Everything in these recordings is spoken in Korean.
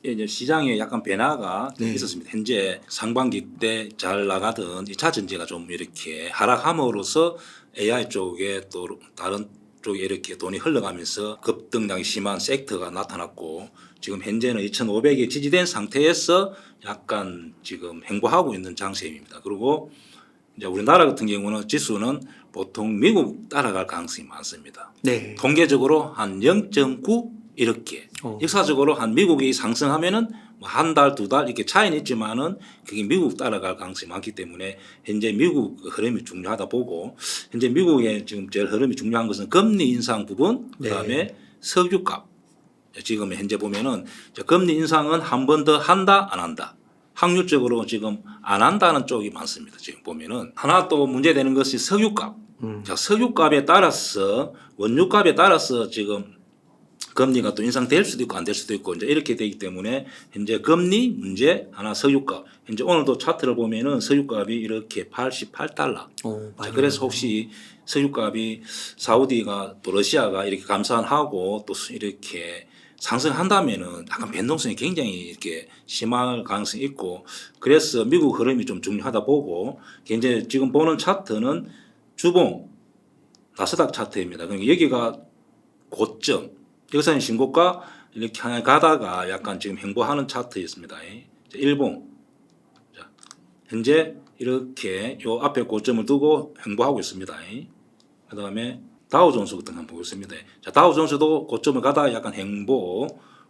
이제 시장에 약간 변화가 좀 네. 있었습니다. 현재 상반기 때 잘 나가던 2차 전지가 좀 이렇게 하락함으로써 AI 쪽에 또 다른 쪽에 이렇게 돈이 흘러가면서 급등량이 심한 섹터가 나타났고 지금 현재는 2,500에 지지된 상태에서 약간 지금 횡보하고 있는 장세입니다. 그리고 이제 우리나라 같은 경우는 지수는 보통 미국 따라갈 가능성이 많습니다. 네. 통계적으로 한 0.9 이렇게 역사적으로 한 미국이 상승하면은 뭐 한 달, 두 달 이렇게 차이는 있지만은 그게 미국 따라갈 가능성이 많기 때문에 현재 미국 흐름이 중요하다 보고 현재 미국의 지금 제일 흐름이 중요한 것은 금리 인상 부분 그다음에 석유값 지금 현재 보면은 금리 인상은 한 번 더 한다 안 한다 확률적으로 지금 안 한다는 쪽이 많습니다. 지금 보면은 하나 또 문제되는 것이 석유값. 자, 석유값에 따라서 원유값에 따라서 지금 금리가 또 인상될 수도 있고 안 될 수도 있고 이제 이렇게 되기 때문에 현재 금리 문제 하나 석유값 현재 오늘도 차트를 보면은 석유값이 이렇게 88달러. 자, 그래서 혹시 석유값이 사우디가 또 러시아가 이렇게 감산하고 또 이렇게 상승한다면은 약간 변동성이 굉장히 이렇게 심할 가능성이 있고 그래서 미국 흐름이 좀 중요하다 보고 현재 지금 보는 차트는 주봉 나스닥 차트입니다. 그러니까 여기가 고점 여기서는 신고가 이렇게 향해 가다가 약간 지금 횡보하는 차트였습니다. 일봉 자, 현재 이렇게 요 앞에 고점을 두고 횡보하고 있습니다. 그 다음에 다우존스 같은 거 한번 보겠습니다. 자, 다우존스도 고점을 가다가 약간 횡보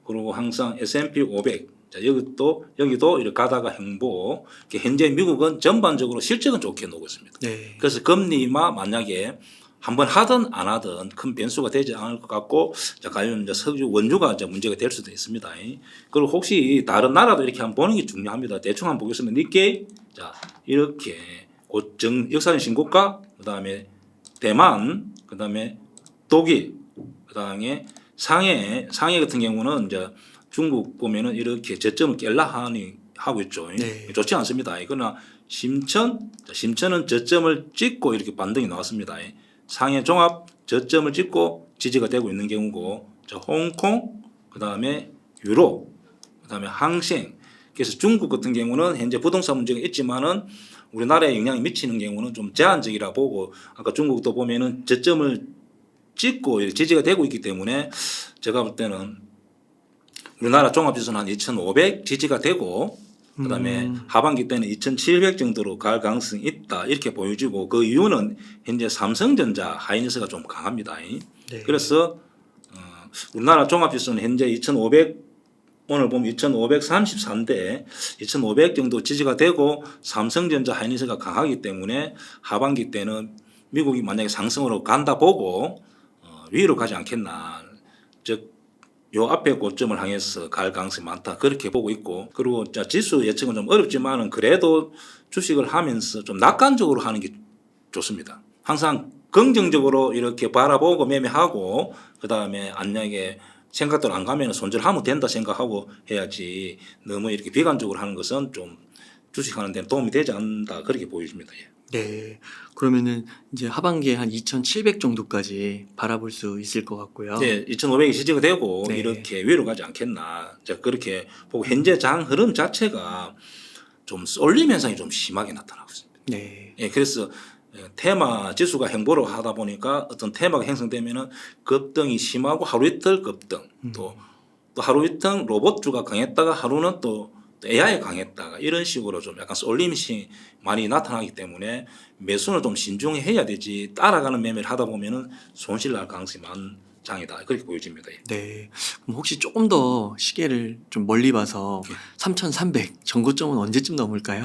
그리고 항상 S&P 500 자, 여기도 이렇게 가다가 횡보 현재 미국은 전반적으로 실적은 좋게 나오고 있습니다. 네. 그래서 금리가 만약에 한번 하든 안 하든 큰 변수가 되지 않을 것 같고 자, 과연 이제 석유 원유가 이제 문제가 될 수도 있습니다. 그리고 혹시 다른 나라도 이렇게 한번 보는 게 중요합니다. 대충 한번 보겠습니다. 니케이 자 이렇게 고점 역사적 신고가 그다음에 대만 그다음에 독일 그다음에 상해 같은 경우는 이제 중국 보면은 이렇게 저점을 깰라 하고 있죠. 네. 좋지 않습니다. 그러나 심천은 저점을 찍고 이렇게 반등이 나왔습니다. 상해 종합 저점을 찍고 지지가 되고 있는 경우고 자, 홍콩 그다음에 유로 그다음에 항생 그래서 중국 같은 경우는 현재 부동산 문제가 있지만은 우리나라에 영향이 미치는 경우는 좀 제한적이라 보고 아까 중국도 보면은 저점을 찍고 지지가 되고 있기 때문에 제가 볼 때는 우리나라 종합지수는 한 2,500 지지가 되고 그다음에 하반기 때는 2,700 정도로 갈 가능성이 있다 이렇게 보여지고 그 이유는 현재 삼성전자 하이닉스가 좀 강합니다. 네. 그래서 우리나라 종합지수는 현재 2,500 오늘 보면 2,533대 2,500 정도 지지가 되고 삼성전자 하이닉스가 강하기 때문에 하반기 때는 미국이 만약에 상승으로 간다 보고 위로 가지 않겠나 즉 요 앞에 고점을 향해서 갈 가능성이 많다 그렇게 보고 있고 그리고 지수 예측은 좀 어렵지만은 그래도 주식을 하면서 좀 낙관적으로 하는 게 좋습니다. 항상 긍정적으로 이렇게 바라보고 매매하고 그 다음에 안약에 생각대로 안 가면 손절하면 된다 생각하고 해야지 너무 이렇게 비관적으로 하는 것은 좀 주식하는 데는 도움이 되지 않는다 그렇게 보여집니다. 네. 그러면은 이제 하반기에 한 2,700 정도까지 바라볼 수 있을 것 같고요. 네, 2,500이 지지가 되고 네. 이렇게 위로 가지 않겠나. 자, 그렇게 보고 현재 장 흐름 자체가 좀 쏠림 현상이 좀 심하게 나타나고 있습니다. 네. 예, 그래서 테마 지수가 횡보를 하다 보니까 어떤 테마가 형성되면은 급등이 심하고 하루 이틀 급등 또 하루 이틀 로봇주가 강했다가 하루는 또 AI가 강했다가 이런 식으로 좀 약간 쏠림이 많이 나타나기 때문에 매수는 좀 신중해야 되지 따라가는 매매를 하다 보면은 손실 날 가능성이 많은 장이다 그렇게 보여집니다. 네. 그럼 혹시 조금 더 시계를 좀 멀리 봐서 3,300 전고점은 언제쯤 넘을까요?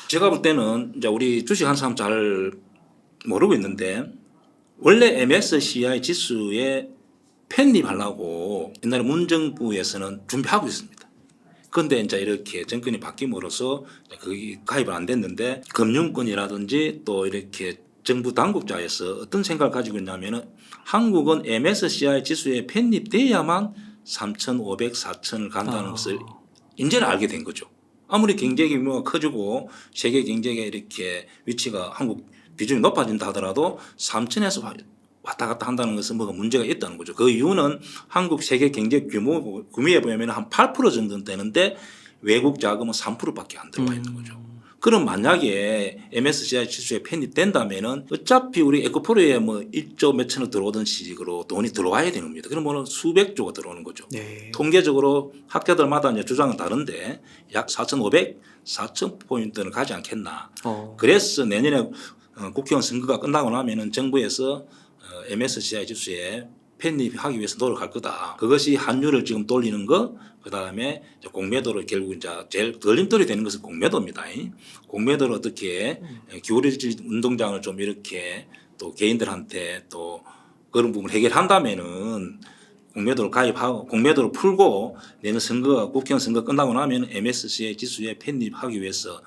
제가 볼 때는 이제 우리 주식하는 사람 잘 모르고 있는데 원래 MSCI 지수에 편입하려고 옛날에 문정부에서는 준비하고 있습니다. 그런데 이제 이렇게 정권이 바뀜으로써 거기 가입은 안 됐는데 금융권이라든지 또 이렇게 정부 당국자에서 어떤 생각을 가지고 있냐면은 한국은 MSCI 지수에 편입돼야만 3,500, 4,000을 간다는 것을 이제는 알게 된 거죠. 아무리 경제 규모가 커지고 세계 경제에 이렇게 위치가 한국 비중이 높아진다 하더라도 3,000에서 왔다 갔다 한다는 것은 뭐가 문제가 있다는 거죠. 그 이유는 한국 세계 경제 규모에 보면 한 8% 정도 되는데 외국 자금은 3%밖에 안 들어와 있는 거죠. 그럼 만약에 MSCI 지수에 편입된다면은 어차피 우리 에코프로에 뭐 1조 몇천억 들어오던 식으로 돈이 들어와야 되는 겁니다. 그러면 수백 조가 들어오는 거죠. 네. 통계적으로 학자들마다 이제 주장은 다른데 약 4,500, 4,000포인트는 가지 않겠나. 그래서 내년에 국회의원 선거가 끝나고 나면은 정부에서 MSCI 지수에 편입하기 위해서 노력할 거다. 그것이 환율을 지금 돌리는 거, 그 다음에 공매도를 결국 이제 제일 걸림돌이 되는 것은 공매도입니다. 공매도를 어떻게 기울어진 운동장을 좀 이렇게 또 개인들한테 또 그런 부분을 해결한다면은 공매도를 가입하고 공매도를 풀고 내년 선거가 국회의원 선거 끝나고 나면 MSCI 지수에 편입하기 위해서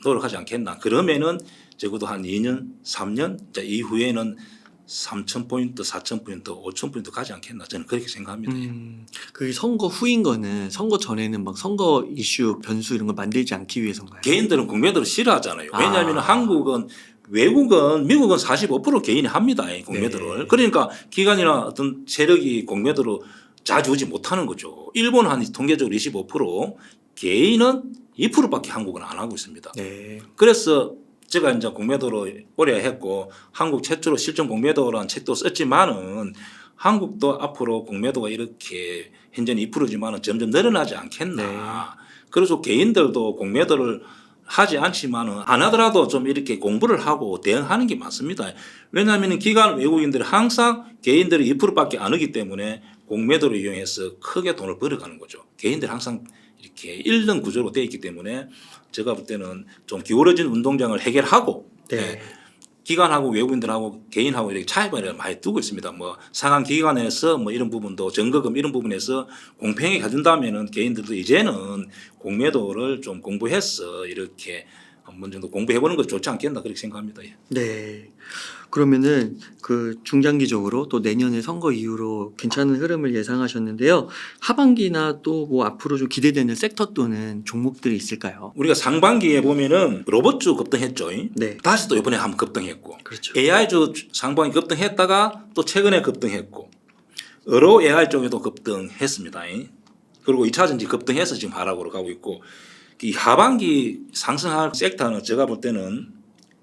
노력하지 않겠나. 그러면은 적어도 한 2년, 3년 이후에는 3,000포인트, 4,000포인트, 5,000포인트 가지 않겠나 저는 그렇게 생각합니다. 그 선거 후인 거는 선거 전에는 막 선거 이슈 변수 이런 거 만들지 않기 위해서인가요? 개인들은 공매도를 싫어하잖아요. 왜냐하면 한국은 미국은 45% 개인이 합니다. 공매도를. 네. 그러니까 기관이나 어떤 세력이 공매도를 자주하지 못하는 거죠. 일본은 한 통계적으로 25%, 개인은 2%밖에 한국은 안 하고 있습니다. 네. 그래서 제가 이제 공매도로 오래 했고 한국 최초로 실전 공매도라는 책도 썼지만은 한국도 앞으로 공매도가 이렇게 현재는 2%지만은 점점 늘어나지 않겠나. 네. 그래서 개인들도 공매도를 하지 않지만은 안 하더라도 좀 이렇게 공부를 하고 대응하는 게 맞습니다. 왜냐하면 기관 외국인들이 항상 개인들이 2%밖에 안 하기 때문에 공매도를 이용해서 크게 돈을 벌어가는 거죠. 개인들이 항상 이렇게 잃는 구조로 되어 있기 때문에 제가 볼 때는 좀 기울어진 운동장을 해결하고 네. 기관하고 외국인들하고 개인하고 이렇게 차이를 많이 두고 있습니다. 뭐 상한 기관에서 뭐 이런 부분도 정거금 이런 부분에서 공평하게 가준다면은 개인들도 이제는 공매도를 좀 공부해서 이렇게 한번 정도 공부해보는 것이 좋지 않겠나 그렇게 생각합니다. 네. 그러면은 그 중장기적으로 또 내년에 선거 이후로 괜찮은 흐름을 예상하셨는데요. 하반기나 또 뭐 앞으로 좀 기대되는 섹터 또는 종목들이 있을까요? 우리가 상반기에 보면은 로봇주 급등했죠. 네. 다시 또 이번에 한번 급등했고 그렇죠. AI주 상반기 급등했다가 또 최근에 급등했고 의료 AI 쪽에도 급등했습니다. 그리고 2차전지 급등해서 지금 하락으로 가고 있고 이 하반기 상승할 섹터는 제가 볼 때는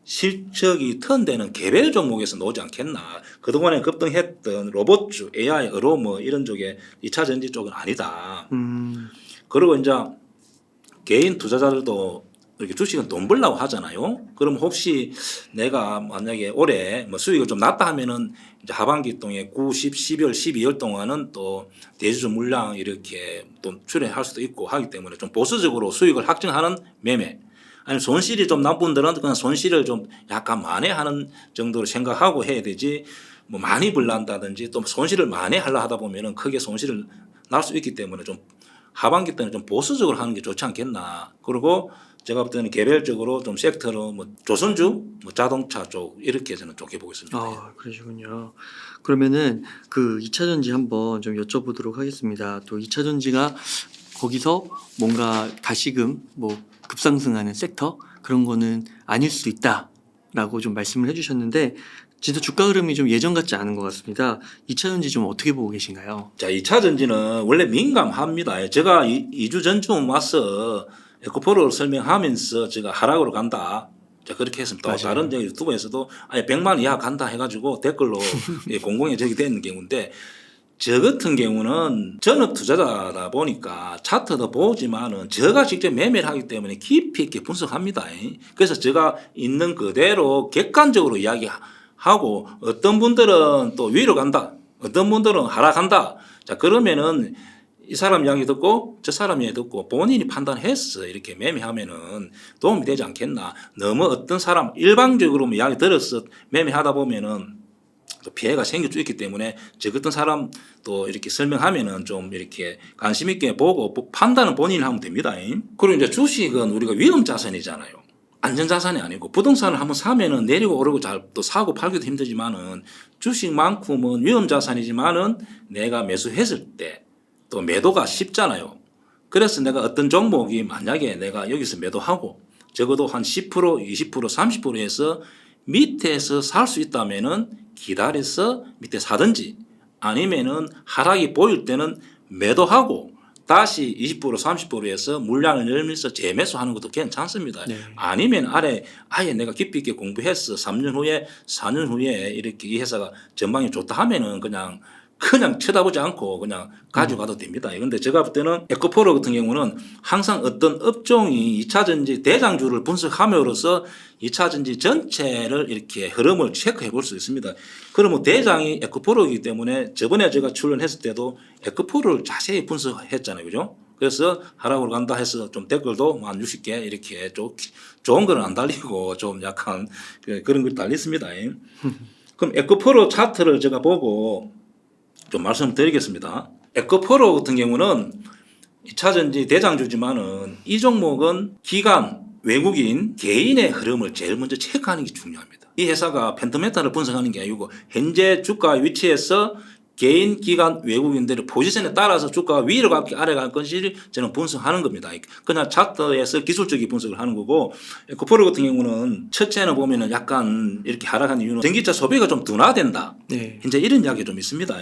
실적이 턴되는 개별 종목에서 나오지 않겠나. 그동안에 급등했던 로봇주, AI, 의료 뭐 이런 쪽에 2차전지 쪽은 아니다. 그리고 이제 개인 투자자들도 이렇게 주식은 돈 벌려고 하잖아요. 그럼 혹시 내가 만약에 올해 뭐 수익을 좀 났다 하면은 이제 하반기 동에 9, 10, 11월, 12월 동안은 또 대주주 물량 이렇게 또 출연할 수도 있고 하기 때문에 좀 보수적으로 수익을 확정하는 매매. 아니 손실이 좀 난 분들은 그냥 손실을 좀 약간 만회하는 정도로 생각하고 해야 되지 뭐 많이 불난다든지 또 손실을 만회하려 하다 보면은 크게 손실을 날 수 있기 때문에 좀 하반기 때는 좀 보수적으로 하는 게 좋지 않겠나. 그리고 제가 볼 때는 개별적으로 좀 섹터로 뭐 조선주, 뭐 자동차 쪽 이렇게 저는 쪼개 보고 있습니다. 아, 그러시군요. 그러면은 그 2차 전지 한번 좀 여쭤보도록 하겠습니다. 또 2차 전지가 거기서 뭔가 다시금 뭐 급상승하는 섹터 그런 거는 아닐 수도 있다라고 좀 말씀을 해주셨는데 진짜 주가 흐름이 좀 예전 같지 않은 것 같습니다. 2차 전지 좀 어떻게 보고 계신가요? 자, 2차 전지는 원래 민감합니다. 제가 2주 전쯤 와서 에코프로를 설명하면서 제가 하락으로 간다. 자, 그렇게 했습니다. 맞아요. 다른 데 유튜브에서도 아니 100만 이하 간다 해가지고 댓글로 공공에 적이 되는 경우인데 저 같은 경우는 전업 투자자다 보니까 차트도 보지만은 제가 직접 매매를 하기 때문에 깊이 있게 분석합니다. 그래서 제가 있는 그대로 객관적으로 이야기하고 어떤 분들은 또 위로 간다. 어떤 분들은 하락한다. 자, 그러면은 이 사람 이야기 듣고 저 사람 이야기 듣고 본인이 판단해서 이렇게 매매하면은 도움이 되지 않겠나. 너무 어떤 사람 일방적으로 이야기 들어서 매매하다 보면은 또 피해가 생길 수 있기 때문에 저 같은 사람 또 이렇게 설명하면은 좀 이렇게 관심 있게 보고 판단은 본인이 하면 됩니다. 그리고 이제 주식은 우리가 위험 자산이잖아요. 안전 자산이 아니고 부동산을 한번 사면은 내리고 오르고 잘 또 사고 팔기도 힘들지만은 주식만큼은 위험 자산이지만은 내가 매수했을 때 또 매도가 쉽잖아요. 그래서 내가 어떤 종목이 만약에 내가 여기서 매도하고 적어도 한 10%, 20%, 30%에서 밑에서 살 수 있다면은 기다려서 밑에 사든지 아니면은 하락이 보일 때는 매도하고 다시 20% 30% 해서 물량을 열면서 재매수하는 것도 괜찮습니다. 네. 아니면 아래 아예 내가 깊이 있게 공부해서 3년 후에 4년 후에 이렇게 이 회사가 전망이 좋다 하면은 그냥 쳐다보지 않고 그냥 가져가도 됩니다. 그런데 제가 볼 때는 에코프로 같은 경우는 항상 어떤 업종이 2차 전지 대장주를 분석함으로써 2차 전지 전체를 이렇게 흐름을 체크해 볼 수 있습니다. 그러면 대장이 에코프로이기 때문에 저번에 제가 출연했을 때도 에코프로를 자세히 분석했잖아요. 그죠? 그래서 하락으로 간다 해서 좀 댓글도 한 60개 이렇게 좋은 거는 안 달리고 좀 약간 그런 걸 달렸습니다. 그럼 에코프로 차트를 제가 보고 좀 말씀드리겠습니다. 에코프로 같은 경우는 2차 전지 대장주지만은 이 종목은 기관, 외국인, 개인의 흐름을 제일 먼저 체크하는 게 중요합니다. 이 회사가 펜더메탈을 분석하는 게 아니고 현재 주가 위치에서 개인, 기관, 외국인들의 포지션에 따라서 주가가 위로 갈지 아래 갈 건지를 저는 분석하는 겁니다. 그냥 차트에서 기술적인 분석을 하는 거고 에코프로 같은 경우는 첫째는 보면은 약간 이렇게 하락한 이유는 전기차 소비가 좀 둔화된다. 네. 이제 이런 이야기 좀 있습니다.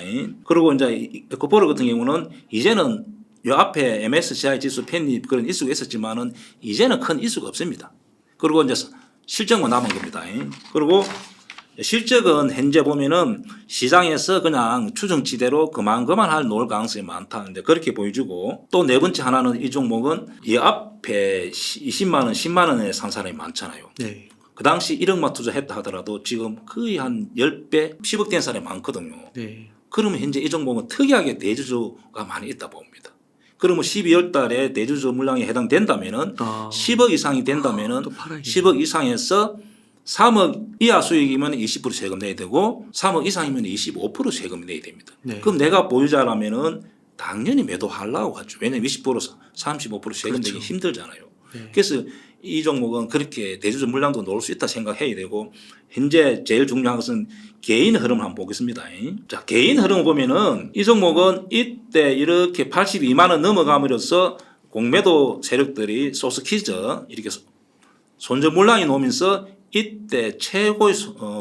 그리고 이제 에코프로 같은 경우는 이제는 요 앞에 MSCI 지수 편입 그런 이슈가 있었지만은 이제는 큰 이슈가 없습니다. 그리고 이제 실적만 남은 겁니다. 그리고 실적은 현재 보면은 시장에서 그냥 추정치대로 그만할 놓을 가능성이 많다. 근데 그렇게 보여주고 또 네 번째 하나는 이 종목은 이 앞에 20만 원, 10만 원에 산 사람이 많잖아요. 네. 그 당시 1억만 투자했다 하더라도 지금 거의 한 10배, 10억 된 사람이 많거든요. 네. 그러면 현재 이 종목은 특이하게 대주주가 많이 있다 봅니다. 그러면 12월 달에 대주주 물량에 해당된다면은 10억 이상이 된다면은 또 팔아야겠네. 10억 이상에서 3억 이하 수익이면 20% 세금 내야 되고 3억 이상이면 25% 세금 내야 됩니다. 네. 그럼 내가 보유자라면은 당연히 매도하려고 하죠. 왜냐하면 20% 35% 세금 그렇죠. 내기 힘들잖아요. 네. 그래서 이 종목은 그렇게 대주주 물량도 놓을 수 있다 생각해야 되고 현재 제일 중요한 것은 개인 흐름을 한번 보겠습니다. 자, 개인 흐름을 보면은 이 종목은 이때 이렇게 82만 원 넘어감으로써 공매도 세력들이 소스키즈 이렇게 손절 물량이 나오면서 이때 최고의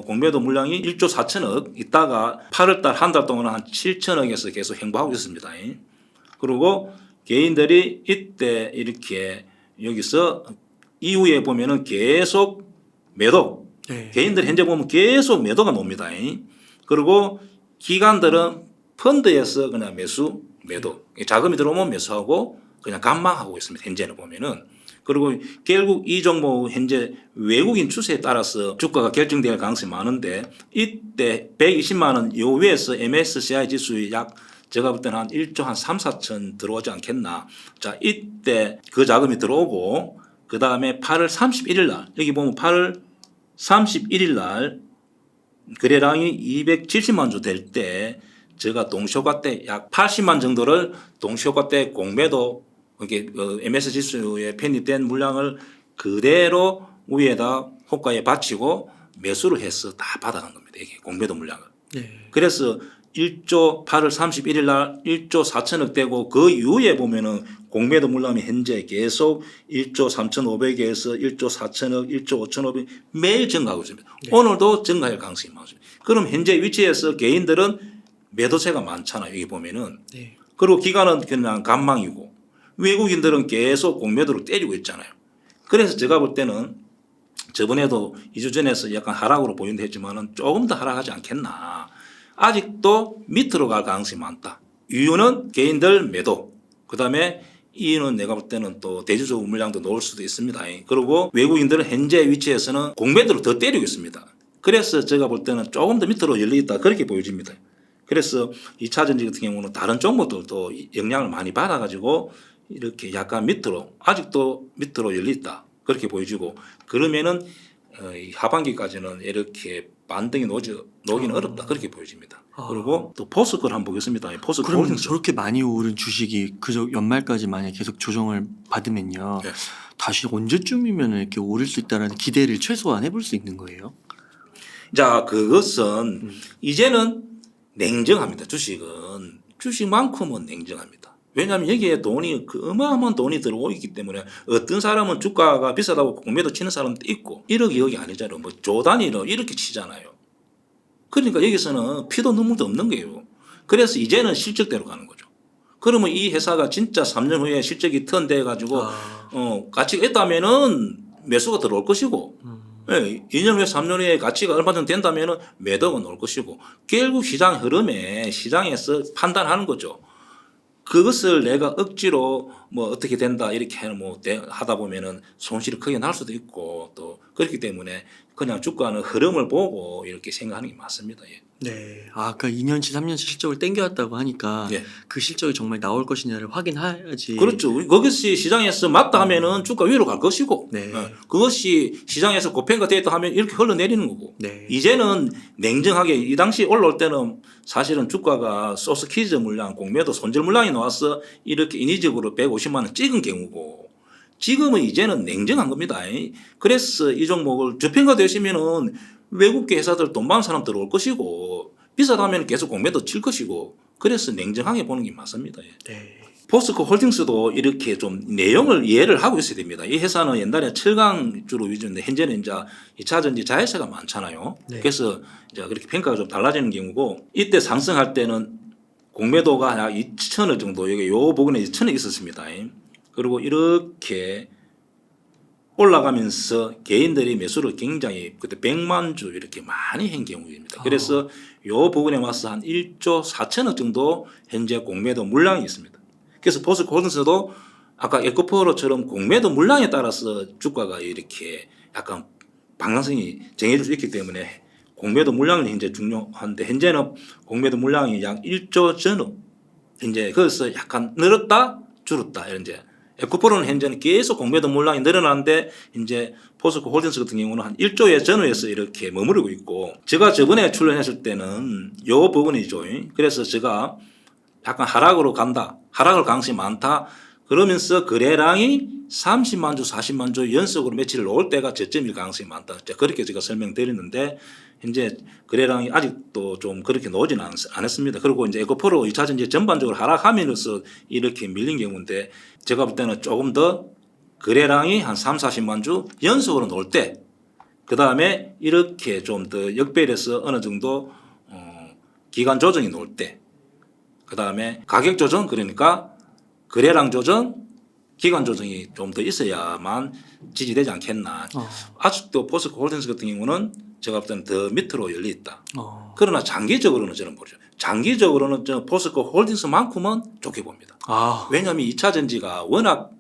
공매도 물량이 1조 4천억 있다가 8월 달 한 달 동안 한 7천억에서 계속 행보하고 있습니다. 그리고 개인들이 이때 이렇게 여기서 이후에 보면은 계속 매도 네. 개인들 현재 보면 계속 매도가 나옵니다. 그리고 기관들은 펀드에서 그냥 매도 자금이 들어오면 매수하고 그냥 감망하고 있습니다. 현재는 보면은 그리고 결국 이 종목 현재 외국인 추세에 따라서 주가가 결정될 가능성이 많은데 이때 120만 원 요 위에서 MSCI 지수의 약 제가 볼 때는 한 1조 한 3, 4천 들어오지 않겠나. 자, 이때 그 자금이 들어오고 그 다음에 8월 31일 날 여기 보면 8월 31일 날 거래량이 270만 주 될 때 제가 동시효과 때 약 80만 정도를 동시효과 때 공매도 이게 MS 지수에 편입된 물량을 그대로 위에다 호가에 받치고 매수를 해서 다 받아간 겁니다. 이게 공매도 물량을. 네. 그래서 1조 8월 31일 날 1조 4천억 되고 그 이후에 보면은 공매도 물량이 현재 계속 1조 3,500에서 1조 4천억, 1조 5,500 매일 증가하고 있습니다. 네. 오늘도 증가할 가능성이 많습니다. 그럼 현재 위치에서 개인들은 매도세가 많잖아요. 여기 보면은. 네. 그리고 기관은 그냥 간망이고 외국인들은 계속 공매도를 때리고 있잖아요. 그래서 제가 볼 때는 저번에도 2주 전에서 약간 하락으로 보인다 했지만은 조금 더 하락하지 않겠나. 아직도 밑으로 갈 가능성이 많다. 이유는 개인들 매도. 그다음에 이유는 내가 볼 때는 또 대주주 물량도 놓을 수도 있습니다. 그리고 외국인들은 현재 위치에서는 공매도를 더 때리고 있습니다. 그래서 제가 볼 때는 조금 더 밑으로 열리겠다 그렇게 보여집니다. 그래서 2차 전지 같은 경우는 다른 종목들도 영향을 많이 받아가지고 이렇게 약간 밑으로 아직도 밑으로 열렸다 그렇게 보여지고 그러면은 하반기까지는 이렇게 반등이 나오기는 어렵다 그렇게 보여집니다. 그리고 또 포스코를 한번 보겠습니다. 포스코 그러면 홀딩스. 저렇게 많이 오른 주식이 그저 연말까지 만약 계속 조정을 받으면요. 네. 다시 언제쯤이면 이렇게 오를 수 있다는 기대를 최소한 해볼 수 있는 거예요? 자, 그것은 이제는 냉정합니다. 주식만큼은 냉정합니다. 왜냐하면 여기에 돈이 그 어마어마한 돈이 들어오기 때문에 어떤 사람은 주가가 비싸다고 공매도 치는 사람도 있고 1억 2억이 아니잖아요. 뭐 조 단위로 이렇게 치잖아요. 그러니까 여기서는 피도 눈물도 없는 거예요. 그래서 이제는 실적대로 가는 거죠. 그러면 이 회사가 진짜 3년 후에 실적이 턴돼 가지고 가치가 있다면은 매수가 들어올 것이고, 예, 2년 후에 3년 후에 가치가 얼마 정도 된다면은 매도가 나올 것이고, 결국 시장 흐름에 시장에서 판단하는 거죠. 그것을 내가 억지로 뭐 어떻게 된다 이렇게 뭐 하다 보면은 손실이 크게 날 수도 있고 또 그렇기 때문에 그냥 주가는 흐름을 보고 이렇게 생각하는 게 맞습니다. 예. 네. 아까 2년치, 3년치 실적을 땡겨왔다고 하니까 예. 그 실적이 정말 나올 것이냐를 확인해야지. 그렇죠. 그것이 시장에서 맞다 하면은 주가 위로 갈 것이고, 네. 그것이 시장에서 고평가 되었다 하면 이렇게 흘러내리는 거고. 네. 이제는 냉정하게 이 당시 올라올 때는 사실은 주가가 소스키즈 물량, 공매도 손절 물량이 나와서 이렇게 인위적으로 150만 원 찍은 경우고, 지금은 이제는 냉정한 겁니다. 그래서 이 종목을 저평가 되시면은 외국계 회사들 돈 많은 사람 들어올 것이고, 비싸다면 계속 공매도 칠 것이고, 그래서 냉정하게 보는 게 맞습니다. 예. 네. 포스코 홀딩스도 이렇게 좀 내용을 이해를 하고 있어야 됩니다. 이 회사는 옛날에 철강 주로 위주인데 현재는 이제 2차전지 자회사가 많잖아요. 네. 그래서 이제 그렇게 평가가 좀 달라지는 경우고, 이때 상승할 때는 공매도가 약 2천억 정도, 여기 요 부분에 2천억 있었습니다. 그리고 이렇게 올라가면서 개인들이 매수를 굉장히 그때 100만 주 이렇게 많이 한 경우입니다. 그래서 요 부분에 맞서 한 1조 4천억 정도 현재 공매도 물량이 있습니다. 그래서 포스코 홀딩스도 아까 에코프로처럼 공매도 물량에 따라서 주가가 이렇게 약간 방향성이 정해질 수 있기 때문에 공매도 물량이 현재 중요한데, 현재는 공매도 물량이 약 1조 전후 현재 그래서 약간 늘었다 줄었다 이런 이제 에코프로는 현재는 계속 공매도 물량이 늘어나는데 이제 포스코 홀딩스 같은 경우는 한 1조의 전후에서 이렇게 머무르고 있고, 제가 저번에 출연했을 때는 요 부분이죠. 그래서 제가 약간 하락으로 간다, 하락을 가능성이 많다 그러면서 거래량이 30만 주 40만 주 연속으로 며칠 올 때가 저점일 가능성이 많다, 그렇게 제가 설명드렸는데 현재 거래량이 아직도 좀 그렇게 나오지는 않았습니다. 그리고 이제 에코프로 2차전지 전반적으로 하락하면서 이렇게 밀린 경우인데, 제가 볼 때는 조금 더 거래량이 한 3, 40만 주 연속으로 나올 때, 그 다음에 이렇게 좀 더 역배열해서 어느 정도 기간 조정이 나올 때, 그 다음에 가격 조정, 그러니까 거래량 조정, 기간 조정이 좀 더 있어야만 지지되지 않겠나. 아직도 포스코 홀딩스 같은 경우는 제가 볼 때는 더 밑으로 열려 있다. 그러나 장기적으로는 저는 모르죠. 장기적으로는 저 포스코 홀딩스만큼은 좋게 봅니다. 왜냐하면 2차 전지가 워낙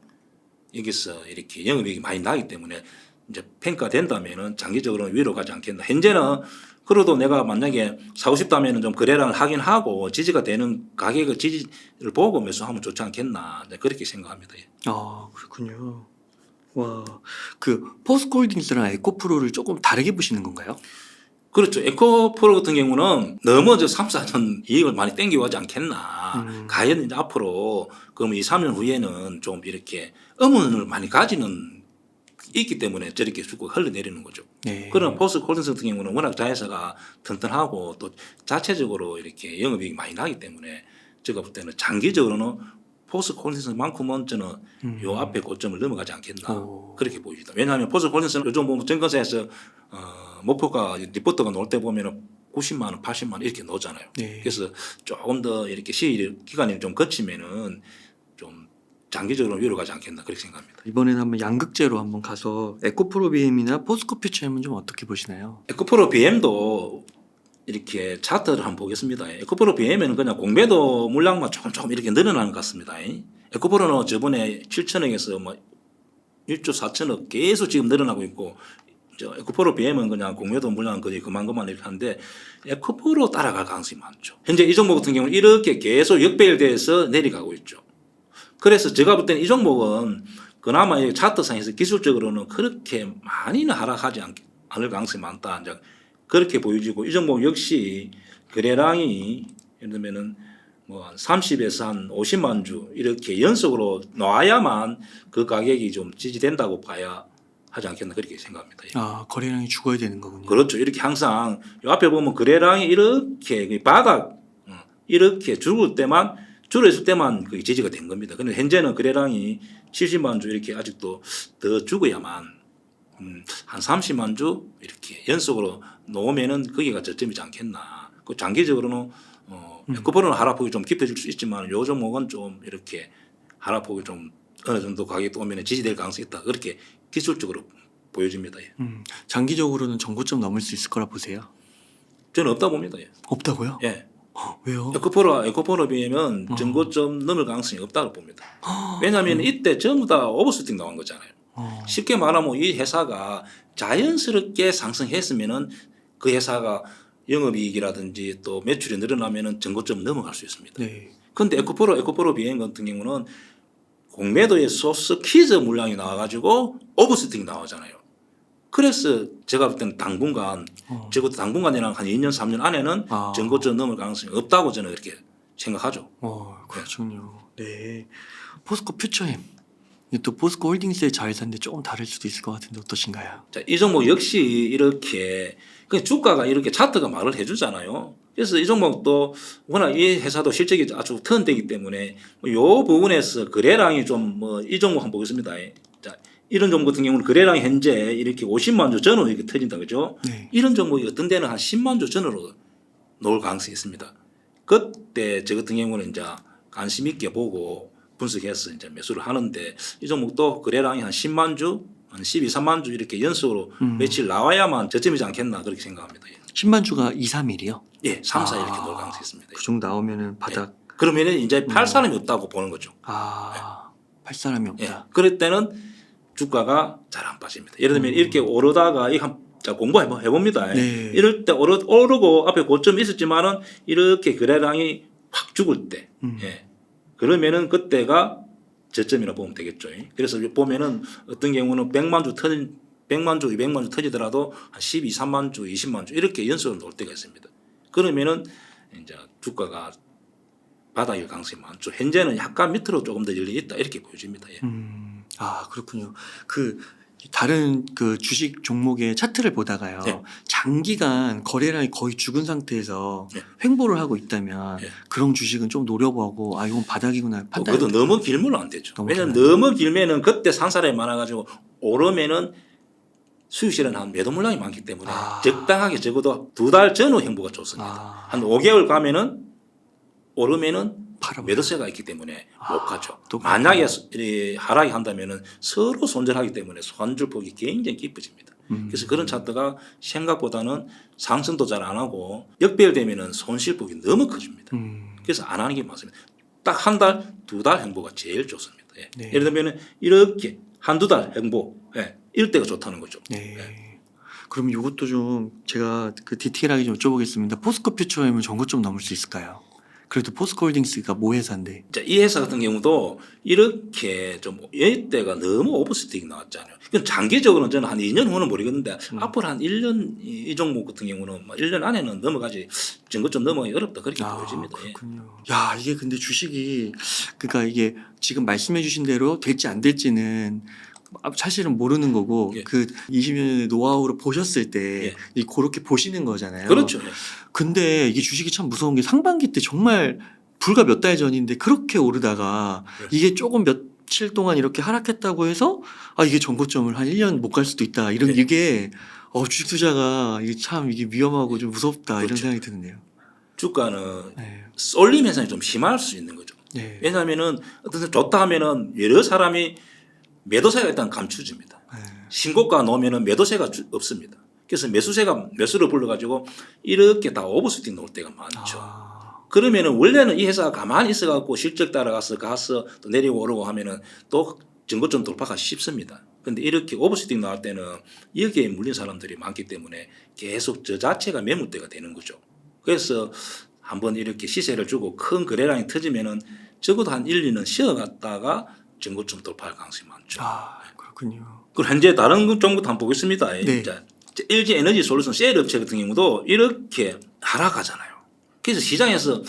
여기서 이렇게 영업이익이 많이 나기 때문에 이제 평가된다면은 장기적으로는 위로 가지 않겠나. 현재는 그래도 내가 만약에 사고 싶다면은 좀 거래량을 하긴 하고 지지가 되는 가격의 지지를 보고 매수하면 좋지 않겠나. 그렇게 생각합니다. 그렇군요. 와, 그 포스코 홀딩스랑 에코프로를 조금 다르게 보시는 건가요? 그렇죠. 에코프로 같은 경우는 너무 3, 4년 이익을 많이 땡겨오지 않겠나. 과연 이제 앞으로 그럼 2, 3년 후에는 좀 이렇게 의문을 많이 가지는 있기 때문에 저렇게 주가가 흘러내리는 거죠. 네. 그러나 포스코 홀딩스 같은 경우는 워낙 자회사가 튼튼하고 또 자체적으로 이렇게 영업이익이 많이 나기 때문에 제가 볼 때는 장기적으로는 포스코 홀딩스만큼은 저는 요 앞에 고점을 넘어가지 않겠나 그렇게 보입니다. 왜냐하면 포스코 홀딩스는 요즘 보면 증권사에서 목표가 리포트가 나올 때 보면은 90만 원, 80만 원 이렇게 나오잖아요. 네. 그래서 조금 더 이렇게 기간이 좀 거치면은 좀 장기적으로 위로 가지 않겠나 그렇게 생각합니다. 이번에는 한번 양극재로 한번 가서 에코프로 BM이나 포스코 퓨처엠은 좀 어떻게 보시나요? 에코프로 BM도 이렇게 차트를 한번 보겠습니다. 에코프로 BM에는 그냥 공매도 물량만 조금 이렇게 늘어나는 것 같습니다. 에코프로는 저번에 7천억에서 뭐 1조 4천억 계속 지금 늘어나고 있고, 에코프로 BM은 그냥 공매도 물량 거의 그만 이렇게 하는데 에코프로 따라갈 가능성이 많죠. 현재 이 종목 같은 경우는 이렇게 계속 역배열돼서 내려가고 있죠. 그래서 제가 볼 때는 이 종목은 그나마 차트상에서 기술적으로는 그렇게 많이는 하락하지 않을 가능성이 많다. 이제 그렇게 보여지고, 이 종목 역시 거래량이 예를 들면은 뭐 30에서 한 50만 주 이렇게 연속으로 나와야만 그 가격이 좀 지지된다고 봐야 하지 않겠나 그렇게 생각합니다. 거래량이 죽어야 되는 거군요. 그렇죠. 이렇게 항상 요 앞에 보면 거래량이 이렇게 바닥 이렇게 줄을 있을 때만 그 지지가 된 겁니다. 근데 현재는 거래량이 70만 주 이렇게 아직도 더 죽어야만 한 30만 주 이렇게 연속으로 놓으면은 거기가 저점이지 않겠나. 그 장기적으로는 에코프로는 하락폭이 좀 깊어질 수 있지만 요 종목은 좀 이렇게 하락폭이 좀 어느 정도 가격도 오면 지지될 가능성이 있다. 그렇게 기술적으로 보여집니다. 예. 장기적으로는 정고점 넘을 수 있을 거라 보세요? 저는 없다 봅니다. 예. 없다고요? 예. 왜요? 에코프로에 비하면 전고점 넘을 가능성이 없다고 봅니다. 왜냐하면 이때 전부 다 오버슈팅 나온 거잖아요. 쉽게 말하면 이 회사가 자연스럽게 상승했으면은 그 회사가 영업이익이라든지 또 매출이 늘어나면은 전고점 넘어갈 수 있습니다. 네. 그런데 에코프로 비행 같은 경우는 공매도의 소스 퀴즈 물량이 나와가지고 오버슈팅 나오잖아요. 그래서 제가 볼 때는 당분간 적어도 당분간이나 한 2년 3년 안에는 전고점 넘을 가능성이 없다고 저는 그렇게 생각하죠. 그렇군요. 네. 포스코 퓨처엠. 또 포스코 홀딩스의 자회사인데 조금 다를 수도 있을 것 같은데 어떠신가요? 자, 이 종목 역시 이렇게 그 주가가 이렇게 차트가 말을 해주잖아요. 그래서 이 종목도 워낙 이 회사도 실적이 아주 턴되기 때문에 이 부분에서 거래량이 좀 이 종목 한번 보겠습니다. 자, 이런 종목 같은 경우는 거래량이 현재 이렇게 50만 주 전후로 이렇게 터진다 그죠? 네. 이런 종목이 어떤 데는 한 10만 주 전후로 놓을 가능성이 있습니다. 그때 저 같은 경우는 이제 관심 있게 보고 분석해서 이제 매수를 하는데 이 종목도 거래량이 한 10만 주, 한 12, 3만 주 이렇게 연속으로 며칠 나와야만 저점이지 않겠나 그렇게 생각합니다. 10만 주가 2, 3일이요? 예, 3, 4 이렇게 놓을 가능성이 있습니다. 그 정도 나오면은 바닥. 그러면은 이제 팔 사람이 없다고 보는 거죠. 팔 사람이 없다. 예, 그럴 때는 주가가 잘 안 빠집니다. 예를 들면 이렇게 오르다가 자, 공부해봅니다. 네. 이럴 때 오르고 앞에 고점이 있었지만은 이렇게 거래량이 확 죽을 때, 예. 그러면은 그때가 저점이라 보면 되겠죠. 그래서 보면은 어떤 경우는 100만 주, 200만 주 터지더라도 한 12, 3만 주, 20만 주 이렇게 연속으로 놓을 때가 있습니다. 그러면은 이제 주가가 바닥일 가능성이 많죠. 현재는 약간 밑으로 조금 더 열려 있다 이렇게 보여집니다. 예. 그렇군요. 그 다른 그 주식 종목의 차트를 보다가요. 네. 장기간 거래량이 거의 죽은 상태에서 네. 횡보를 하고 있다면 네. 그런 주식은 좀 노려보고 이건 바닥이구나 판단. 그것도 너무 길면 안 되죠. 너무 왜냐하면 길면 너무 길면은 그때 산 사람이 많아가지고 오르면은 수익 실현한 매도 물량이 많기 때문에 적당하게 적어도 2달 전후 행보가 좋습니다. 한 5개월 가면은 오르면은 매도세가 있기 때문에 못 가죠. 만약에 하락이 한다면은 서로 손절하기 때문에 손절폭이 굉장히 깊어집니다. 그래서 그런 차트가 생각보다는 상승도 잘 안 하고 역배열되면은 손실폭이 너무 커집니다. 그래서 안 하는 게 맞습니다. 딱 한 달, 2달 행보가 제일 좋습니다. 예. 네. 예를 들면은 이렇게 한두 달 행보, 이럴 때가 좋다는 거죠. 네. 예. 그럼 이것도 좀 제가 그 디테일하게 좀 여쭤보겠습니다. 포스코 퓨처엠은 전고점 넘을 수 있을까요? 그래도 포스코홀딩스가 모회사인데. 자, 이 회사 같은 경우도 이렇게 좀 이때가 너무 오버슈팅이 나왔잖아요. 그건 장기적으로는 저는 한 2년 후는 모르겠는데 앞으로 한 1년 이 종목 같은 경우는 1년 안에는 넘어가지 전고점 넘어가기 어렵다 그렇게 보여집니다. 그렇군요. 야, 이게 근데 주식이 그러니까 이게 지금 말씀해 주신 대로 될지 안 될지는 사실은 모르는 거고 그 20년의 노하우로 보셨을 때 그렇게 보시는 거잖아요. 그렇죠. 근데 이게 주식이 참 무서운 게 상반기 때 정말 불과 몇 달 전인데 그렇게 오르다가 이게 조금 며칠 동안 이렇게 하락했다고 해서 이게 전고점을 한 1년 못 갈 수도 있다. 이런 이게 주식 투자가 이게 참 이게 위험하고 좀 무섭다 이런 생각이 드는데요. 주가는 쏠림 현상이 좀 심할 수 있는 거죠. 왜냐하면은 어떤 좋다 하면은 여러 사람이 매도세가 일단 감추집니다. 신고가 놓으면은 매도세가 없습니다. 그래서 매수를 불러가지고 이렇게 다 오버슈팅 놓을 때가 많죠. 그러면은 원래는 이 회사가 가만히 있어갖고 실적 따라가서 또 내리고 오르고 하면은 또 전고점 돌파가 쉽습니다. 그런데 이렇게 오버슈팅 나올 때는 여기에 물린 사람들이 많기 때문에 계속 저 자체가 매물대가 되는 거죠. 그래서 한번 이렇게 시세를 주고 큰 거래량이 터지면은 적어도 한 1, 2년 쉬어갔다가 전고점 돌파할 가능성이 많죠. 그렇군요. 그리고 현재 다른 종목도 한번 보겠습니다. 네. LG 에너지 솔루션 셀 업체 같은 경우도 이렇게 하락하잖아요. 그래서 시장에서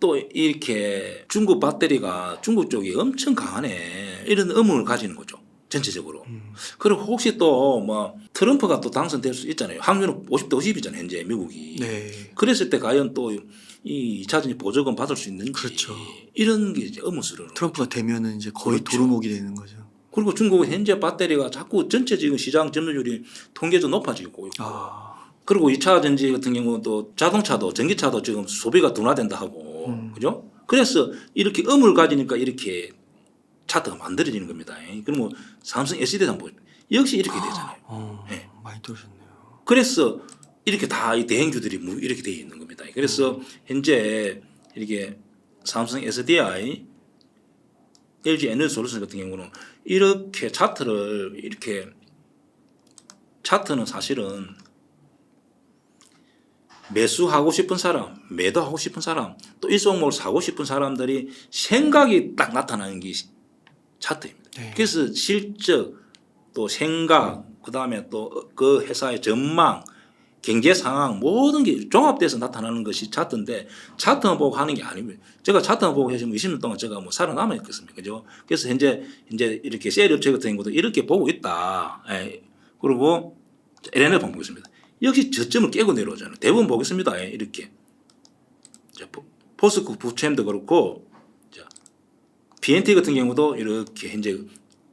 또 이렇게 중국 배터리가 중국 쪽이 엄청 강하네 이런 의문을 가지는 거죠. 전체적으로. 그리고 혹시 또 뭐 트럼프가 또 당선될 수 있잖아요. 확률은 50대 50이잖아요. 현재 미국이. 그랬을 때 과연 또 이 2차전지 보조금 받을 수 있는지 그렇죠. 이런 게 이제 의문스러운 트럼프가 되면은 이제 거의 그렇죠. 도루묵이 되는 거죠. 그리고 중국은 현재 배터리가 자꾸 전체 지금 시장 점유율이 통계적으로 높아지고 있고 그리고 2차 전지 같은 경우도 자동차도 전기차도 지금 소비가 둔화된다 하고 그죠? 그래서 이렇게 음을 가지니까 이렇게 차트가 만들어지는 겁니다. 그러면 삼성 SD도 한번 역시 이렇게 되잖아요. 네. 많이 들으셨네요. 그래서 이렇게 다 이 대행주들이 이렇게 되어 있는 겁니다. 그래서 현재 이렇게 삼성 SDI, LG 에너지솔루션 같은 경우는 이렇게 차트를 이렇게 차트는 사실은 매수하고 싶은 사람, 매도하고 싶은 사람, 또 이 종목을 사고 싶은 사람들이 생각이 딱 나타나는 게 차트입니다. 네. 그래서 실적, 또 생각, 그다음에 또 그 회사의 전망, 경제 상황 모든 게 종합돼서 나타나는 것이 차트인데 차트만 보고 하는 게 아닙니다. 제가 차트만 보고 해서 20년 동안 제가 뭐 살아남아 있겠습니까? 그죠? 그래서 현재 이렇게 셀 업체 같은 경우도 이렇게 보고 있다. 예. 그리고 LNL 보고 있습니다. 역시 저점을 깨고 내려오잖아요. 대부분 보겠습니다. 예. 이렇게. 자, 포스코 부챔도 그렇고 자, BNT 같은 경우도 이렇게 현재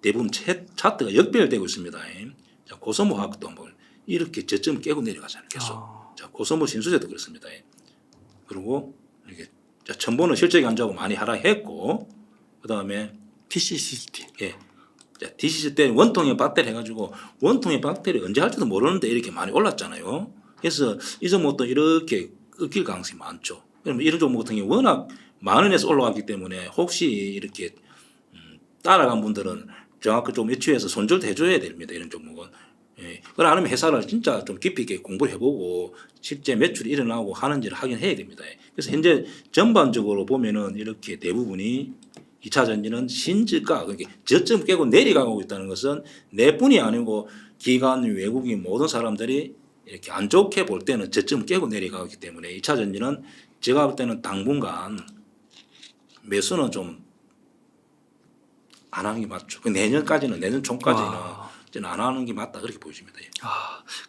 대부분 차트가 역배열되고 있습니다. 예. 자, 고소모화학도 한번 이렇게 저점을 깨고 내려가잖아요. 계속. 자, 고소모 신수제도 그렇습니다. 예. 그리고 이렇게 자, 첨보는 실적이 안 좋고 많이 하락했고 그다음에 TCCT. 예. 자, DCC 때 원통에 배터리 해가지고 원통에 배터리 언제 할지도 모르는데 이렇게 많이 올랐잖아요. 그래서 이 종목도 이렇게 꺾일 가능성이 많죠. 그러면 이런 종목 같은 경우 워낙 만 원에서 올라왔기 때문에 혹시 이렇게 따라간 분들은 정확히 좀 유추해서 손절도 해줘야 됩니다. 이런 종목은. 예. 그래 아니면 회사를 진짜 좀 깊이 있게 공부를 해보고 실제 매출이 일어나고 하는지를 확인해야 됩니다. 그래서 현재 전반적으로 보면은 이렇게 대부분이 2차 전지는 신저가 그러니까 저점 깨고 내려가고 있다는 것은 내뿐이 아니고 기관 외국인 모든 사람들이 이렇게 안 좋게 볼 때는 저점 깨고 내려가기 때문에 2차 전지는 제가 볼 때는 당분간 매수는 좀 안 하는 게 맞죠. 내년 총까지는 저는 안 하는 게 맞다 그렇게 보여집니다.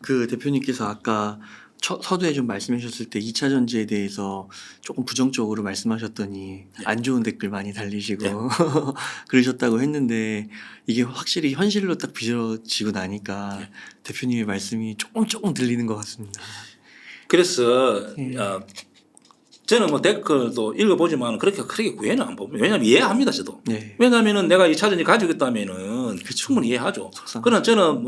그 대표님께서 아까 서두에 좀 말씀해 주셨을 때 2차 전지에 대해서 조금 부정적으로 말씀하셨더니 안 좋은 댓글 많이 달리시고 그러셨다고 했는데 이게 확실히 현실로 딱 빚어지고 나니까 대표님의 말씀이 조금 들리는 것 같습니다. 그래서 저는 뭐 댓글도 읽어보지만 그렇게 크게 구애는 안 봅니다. 왜냐하면 이해합니다. 저도. 네. 왜냐하면은 내가 2차 전지 가지고 있다면은 충분히 이해하죠. 그러나 저는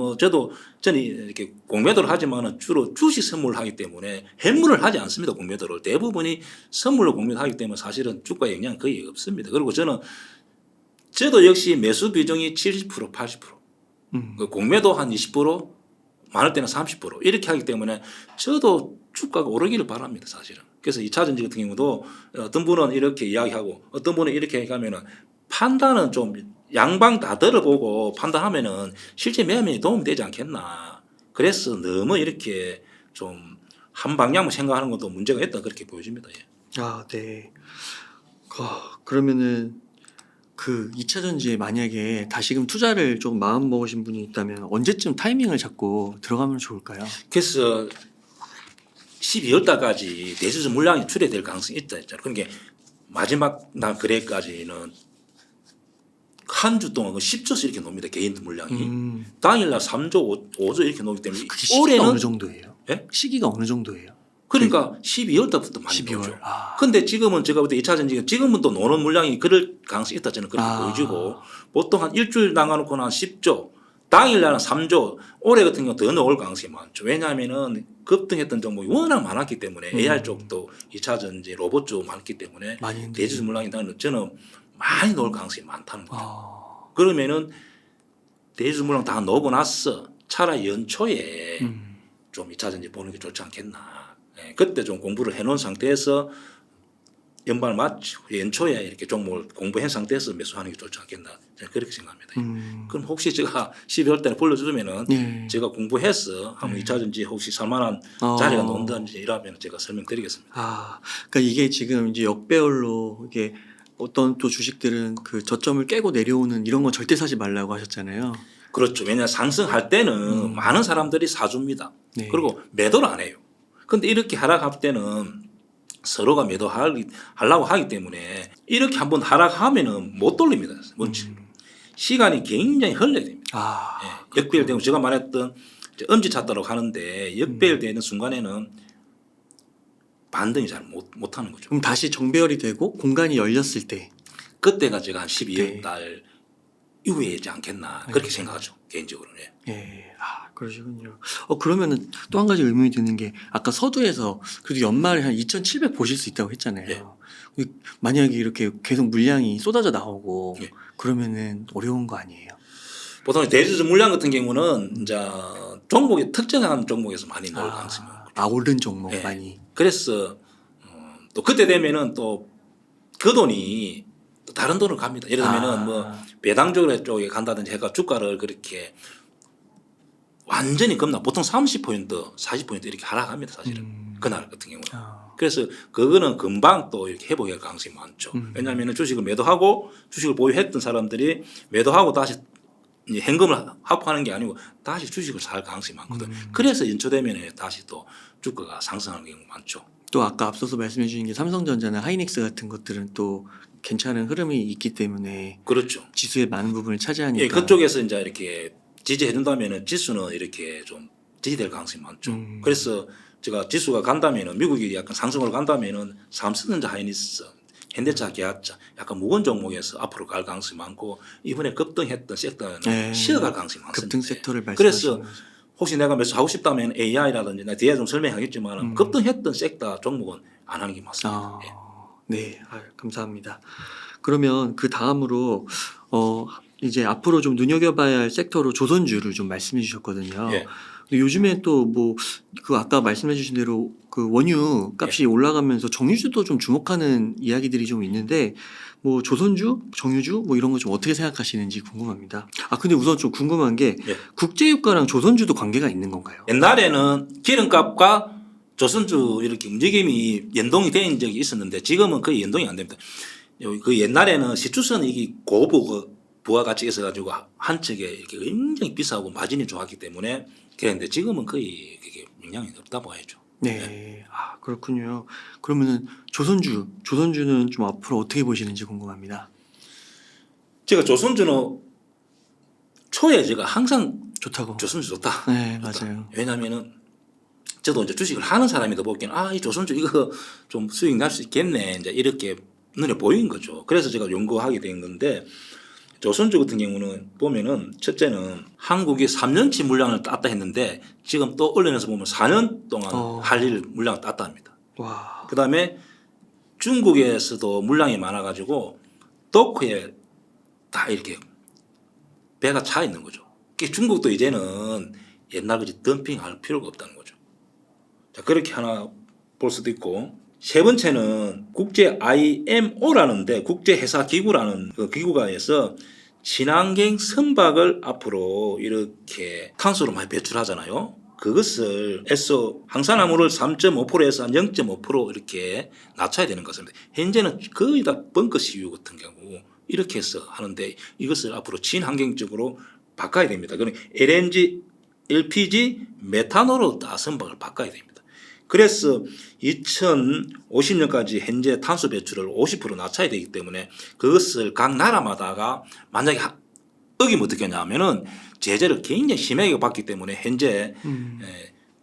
저는 이렇게 공매도를 하지만은 주로 주식 선물을 하기 때문에 현물을 하지 않습니다. 공매도를 대부분이 선물로 공매도하기 때문에 사실은 주가 영향 거의 없습니다. 그리고 저도 역시 매수 비중이 70% 80%, 그 공매도 한 20%, 많을 때는 30% 이렇게 하기 때문에 저도 주가가 오르기를 바랍니다. 사실은. 그래서 2차 전지 같은 경우도 어떤 분은 이렇게 이야기하고 어떤 분은 이렇게 얘기하면은 판단은 좀 양방 다 들어보고 판단하면은 실제 매매에 도움이 되지 않겠나. 그래서 너무 이렇게 좀 한 방향만 생각하는 것도 문제가 있다 그렇게 보여집니다. 예. 네. 그러면은 그 2차 전지에 만약에 다시금 투자를 좀 마음 먹으신 분이 있다면 언제쯤 타이밍을 잡고 들어가면 좋을까요? 그래서 12월 달까지 대주주 물량이 출회될 가능성이 있다 했잖아요. 그러니까 마지막 날 거래까지는 한 주 동안 10조씩 이렇게 놉니다. 개인 물량이. 당일날 3조, 5조 이렇게 놓기 때문에 그게 시기가 올해는 어느 정도예요? 예? 시기가 어느 정도예요? 그러니까 12월 달부터 많이 12월. 놓죠. 근데 지금은 제가 볼 때 2차 전지가 지금은 또 노는 물량이 그럴 가능성이 있다 저는 그렇게 보여지고 보통 한 일주일 나가놓고는 한 10조 당일날은 3조 올해 같은 경우 더 넣을 가능성이 많죠. 왜냐하면은 급등했던 종목이 워낙 많았기 때문에 AR 쪽도 2차 전지 로봇 쪽 많기 때문에 대주주 물량이 나는 저는 많이 넣을 가능성이 많다는 거죠. 그러면은 대주주 물량 다 넣고 나서 차라리 연초에 좀 2차 전지 보는 게 좋지 않겠나. 예, 그때 좀 공부를 해놓은 상태에서 연말 맞죠. 연초에 이렇게 종목을 공부한 상태에서 매수하는 게 좋지 않겠나. 저는 그렇게 생각합니다. 그럼 혹시 제가 12월 달에 불러주면은 제가 공부해서 한번 2차 전지 혹시 살만한 자리가 나온다든지 이러면 제가 설명드리겠습니다. 그러니까 이게 지금 이제 역배열로 이게 어떤 또 주식들은 그 저점을 깨고 내려오는 이런 건 절대 사지 말라고 하셨잖아요. 그렇죠. 왜냐하면 상승할 때는 많은 사람들이 사줍니다. 네. 그리고 매도를 안 해요. 그런데 이렇게 하락할 때는 서로가 매도하려고 하기 때문에 이렇게 한번 하락하면은 못 돌립니다. 원칙. 시간이 굉장히 흘러야 됩니다. 아, 예, 역배열되고 제가 말했던 이제 엄지찾도록 하는데 역배열되는 순간에는 반등이 잘 못하는 거죠. 그럼 다시 정배열이 되고 공간이 열렸을 때 그때가 제가 한 12월 네. 달 이후에지 않겠나 그렇게 생각하죠. 개인적으로는. 예, 아, 그러시군요. 그러면은 또 한 가지 의문이 드는 게 아까 서두에서 그래도 연말에 한 2,700 보실 수 있다고 했잖아요. 예. 만약에 이렇게 계속 물량이 쏟아져 나오고 예. 그러면은 어려운 거 아니에요? 보통 대주주 물량 같은 경우는 이제 종목이 특정한 종목에서 많이 나올 가능성이 많고. 오른 종목 예. 많이. 그래서 또 그때 되면은 또 그 돈이 또 다른 돈으로 갑니다. 예를 들면은 뭐 배당적으로 쪽에 간다든지 해가 주가를 그렇게 완전히 급락 보통 30% 40% 이렇게 하락합니다. 사실은 그날 같은 경우는. 그래서 그거는 금방 또 이렇게 회복할 가능성이 많죠. 왜냐하면 주식을 매도하고 주식을 보유했던 사람들이 매도하고 다시 이제 현금을 확보하는 게 아니고 다시 주식을 살 가능성이 많거든. 그래서 연초되면 다시 또 주가가 상승하는 경우가 많죠. 또 아까 앞서서 말씀해 주신 게 삼성전자나 하이닉스 같은 것들은 또 괜찮은 흐름이 있기 때문에 그렇죠. 지수의 많은 부분을 차지하니까. 예, 그쪽에서 이제 이렇게 지지해 준다면은 지수는 이렇게 좀 지지될 가능성이 많죠. 그래서 제가 지수가 간다면은 미국이 약간 상승으로 간다면은 삼성전자, 하이닉스, 현대차, 기아차 약간 무거운 종목에서 앞으로 갈 가능성이 많고 이번에 급등했던 섹터는 쉬어갈 가능성이 많습니다. 급등 섹터를 말씀하시는 그래서 거죠. 혹시 내가 몇 수 하고 싶다면 AI라든지 나 뒤에 좀 설명하겠지만 급등했던 섹터 종목은 안 하는 게 맞습니다. 예. 네, 감사합니다. 그러면 그 다음으로 이제 앞으로 좀 눈여겨봐야 할 섹터로 조선주를 좀 말씀해 주셨거든요. 예. 근데 요즘에 또 뭐 그 아까 말씀해 주신 대로 그 원유 값이 올라가면서 정유주도 좀 주목하는 이야기들이 좀 있는데 뭐 조선주, 정유주 뭐 이런 거 좀 어떻게 생각하시는지 궁금합니다. 근데 우선 좀 궁금한 게 예. 국제유가랑 조선주도 관계가 있는 건가요? 옛날에는 기름값과 조선주 이렇게 움직임이 연동이 된 적이 있었는데 지금은 거의 연동이 안 됩니다. 그 옛날에는 시추선 이게 부가가치 있어가지고 한 측에 이렇게 굉장히 비싸고 마진이 좋았기 때문에 그랬는데 지금은 거의 그게 영향이 없다 봐야죠. 네, 그렇군요. 그러면은 조선주는 좀 앞으로 어떻게 보시는지 궁금합니다. 제가 조선주는 초에 제가 항상 좋다고. 조선주 좋다. 네, 좋다. 맞아요. 왜냐하면은 저도 이제 주식을 하는 사람이다 보기에는 이 조선주 이거 좀 수익 날 수 있겠네 이제 이렇게 눈에 보인 거죠. 그래서 제가 연구하게 된 건데 조선주 같은 경우는 보면은 첫째는 한국이 3년치 물량을 땄다 했는데 지금 또 언론에서 보면 4년 동안 한일 물량을 땄다 합니다. 와. 그다음에 중국에서도 물량이 많아가지고 도크에 다 이렇게 배가 차 있는 거죠. 중국도 이제는 옛날같이 덤핑할 필요가 없다는 거죠. 자, 그렇게 하나 볼 수도 있고 세 번째는 국제 IMO라는데 국제회사기구라는 그 기구가에서 친환경 선박을 앞으로 이렇게 탄소를 많이 배출하잖아요. 그것을 애써 항산화물을 3.5%에서 한 0.5% 이렇게 낮춰야 되는 것입니다. 현재는 거의 다 벙커 CU 같은 경우 이렇게 해서 하는데 이것을 앞으로 친환경적으로 바꿔야 됩니다. 그러니 LNG, LPG, 메탄올로 다 선박을 바꿔야 됩니다. 그래서 2050년까지 현재 탄소 배출을 50% 낮춰야 되기 때문에 그것을 각 나라마다가 만약에 어기면 어떻게 하냐면은 제재를 굉장히 심하게 받기 때문에 현재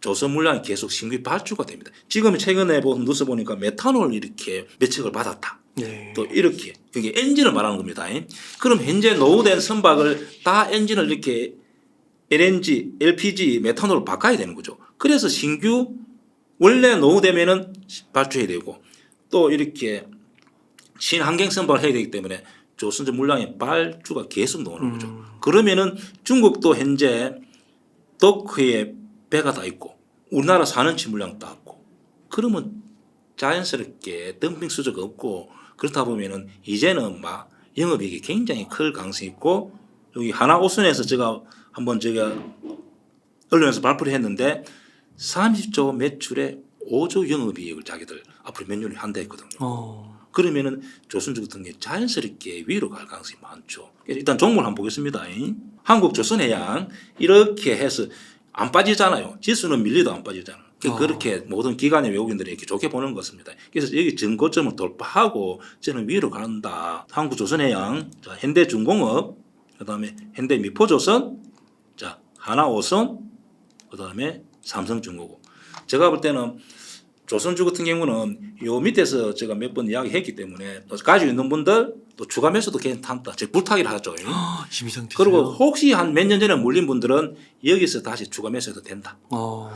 조선 물량이 계속 신규 발주가 됩니다. 지금 최근에 본 뉴스 보니까 메탄올 이렇게 매책을 받았다. 네. 또 이렇게 그게 엔진을 말하는 겁니다. 그럼 현재 노후된 선박을 다 엔진을 이렇게 LNG, LPG, 메탄올로 바꿔야 되는 거죠. 그래서 신규 원래 노후되면은 발주해야 되고 또 이렇게 신환경 선박을 해야 되기 때문에 조선주 물량의 발주가 계속 나오는 거죠. 그러면은 중국도 현재 도크에 배가 다 있고 우리나라 4년치 물량 다 있고 그러면 자연스럽게 덤핑 수저가 없고 그렇다 보면은 이제는 막 영업이익이 굉장히 클 가능성이 있고 여기 하나오순에서 제가 한번 언론에서 발표를 했는데 30조 매출에 5조 영업이익을 자기들 앞으로 몇 년을 한다 했거든요. 그러면은 조선주 같은 게 자연스럽게 위로 갈 가능성이 많죠. 일단 종목을 한번 보겠습니다. 한국조선해양 이렇게 해서 안 빠지잖아요. 지수는 밀리도 안 빠지잖아요. 그렇게 모든 기관의 외국인들이 이렇게 좋게 보는 것입니다. 그래서 여기 전고점을 돌파하고 저는 위로 간다. 한국조선해양, 현대중공업, 그다음에 현대미포조선, 자 하나오선, 그다음에 삼성중공업. 제가 볼 때는 조선주 같은 경우는 요 밑에서 제가 몇 번 이야기했기 때문에 또 가지고 있는 분들 또 추가 매수도 괜찮다. 즉 불타기를 하죠. 지금 이 상태에서. 그리고 혹시 한 몇 년 전에 물린 분들은 여기서 다시 추가 매수해도 된다.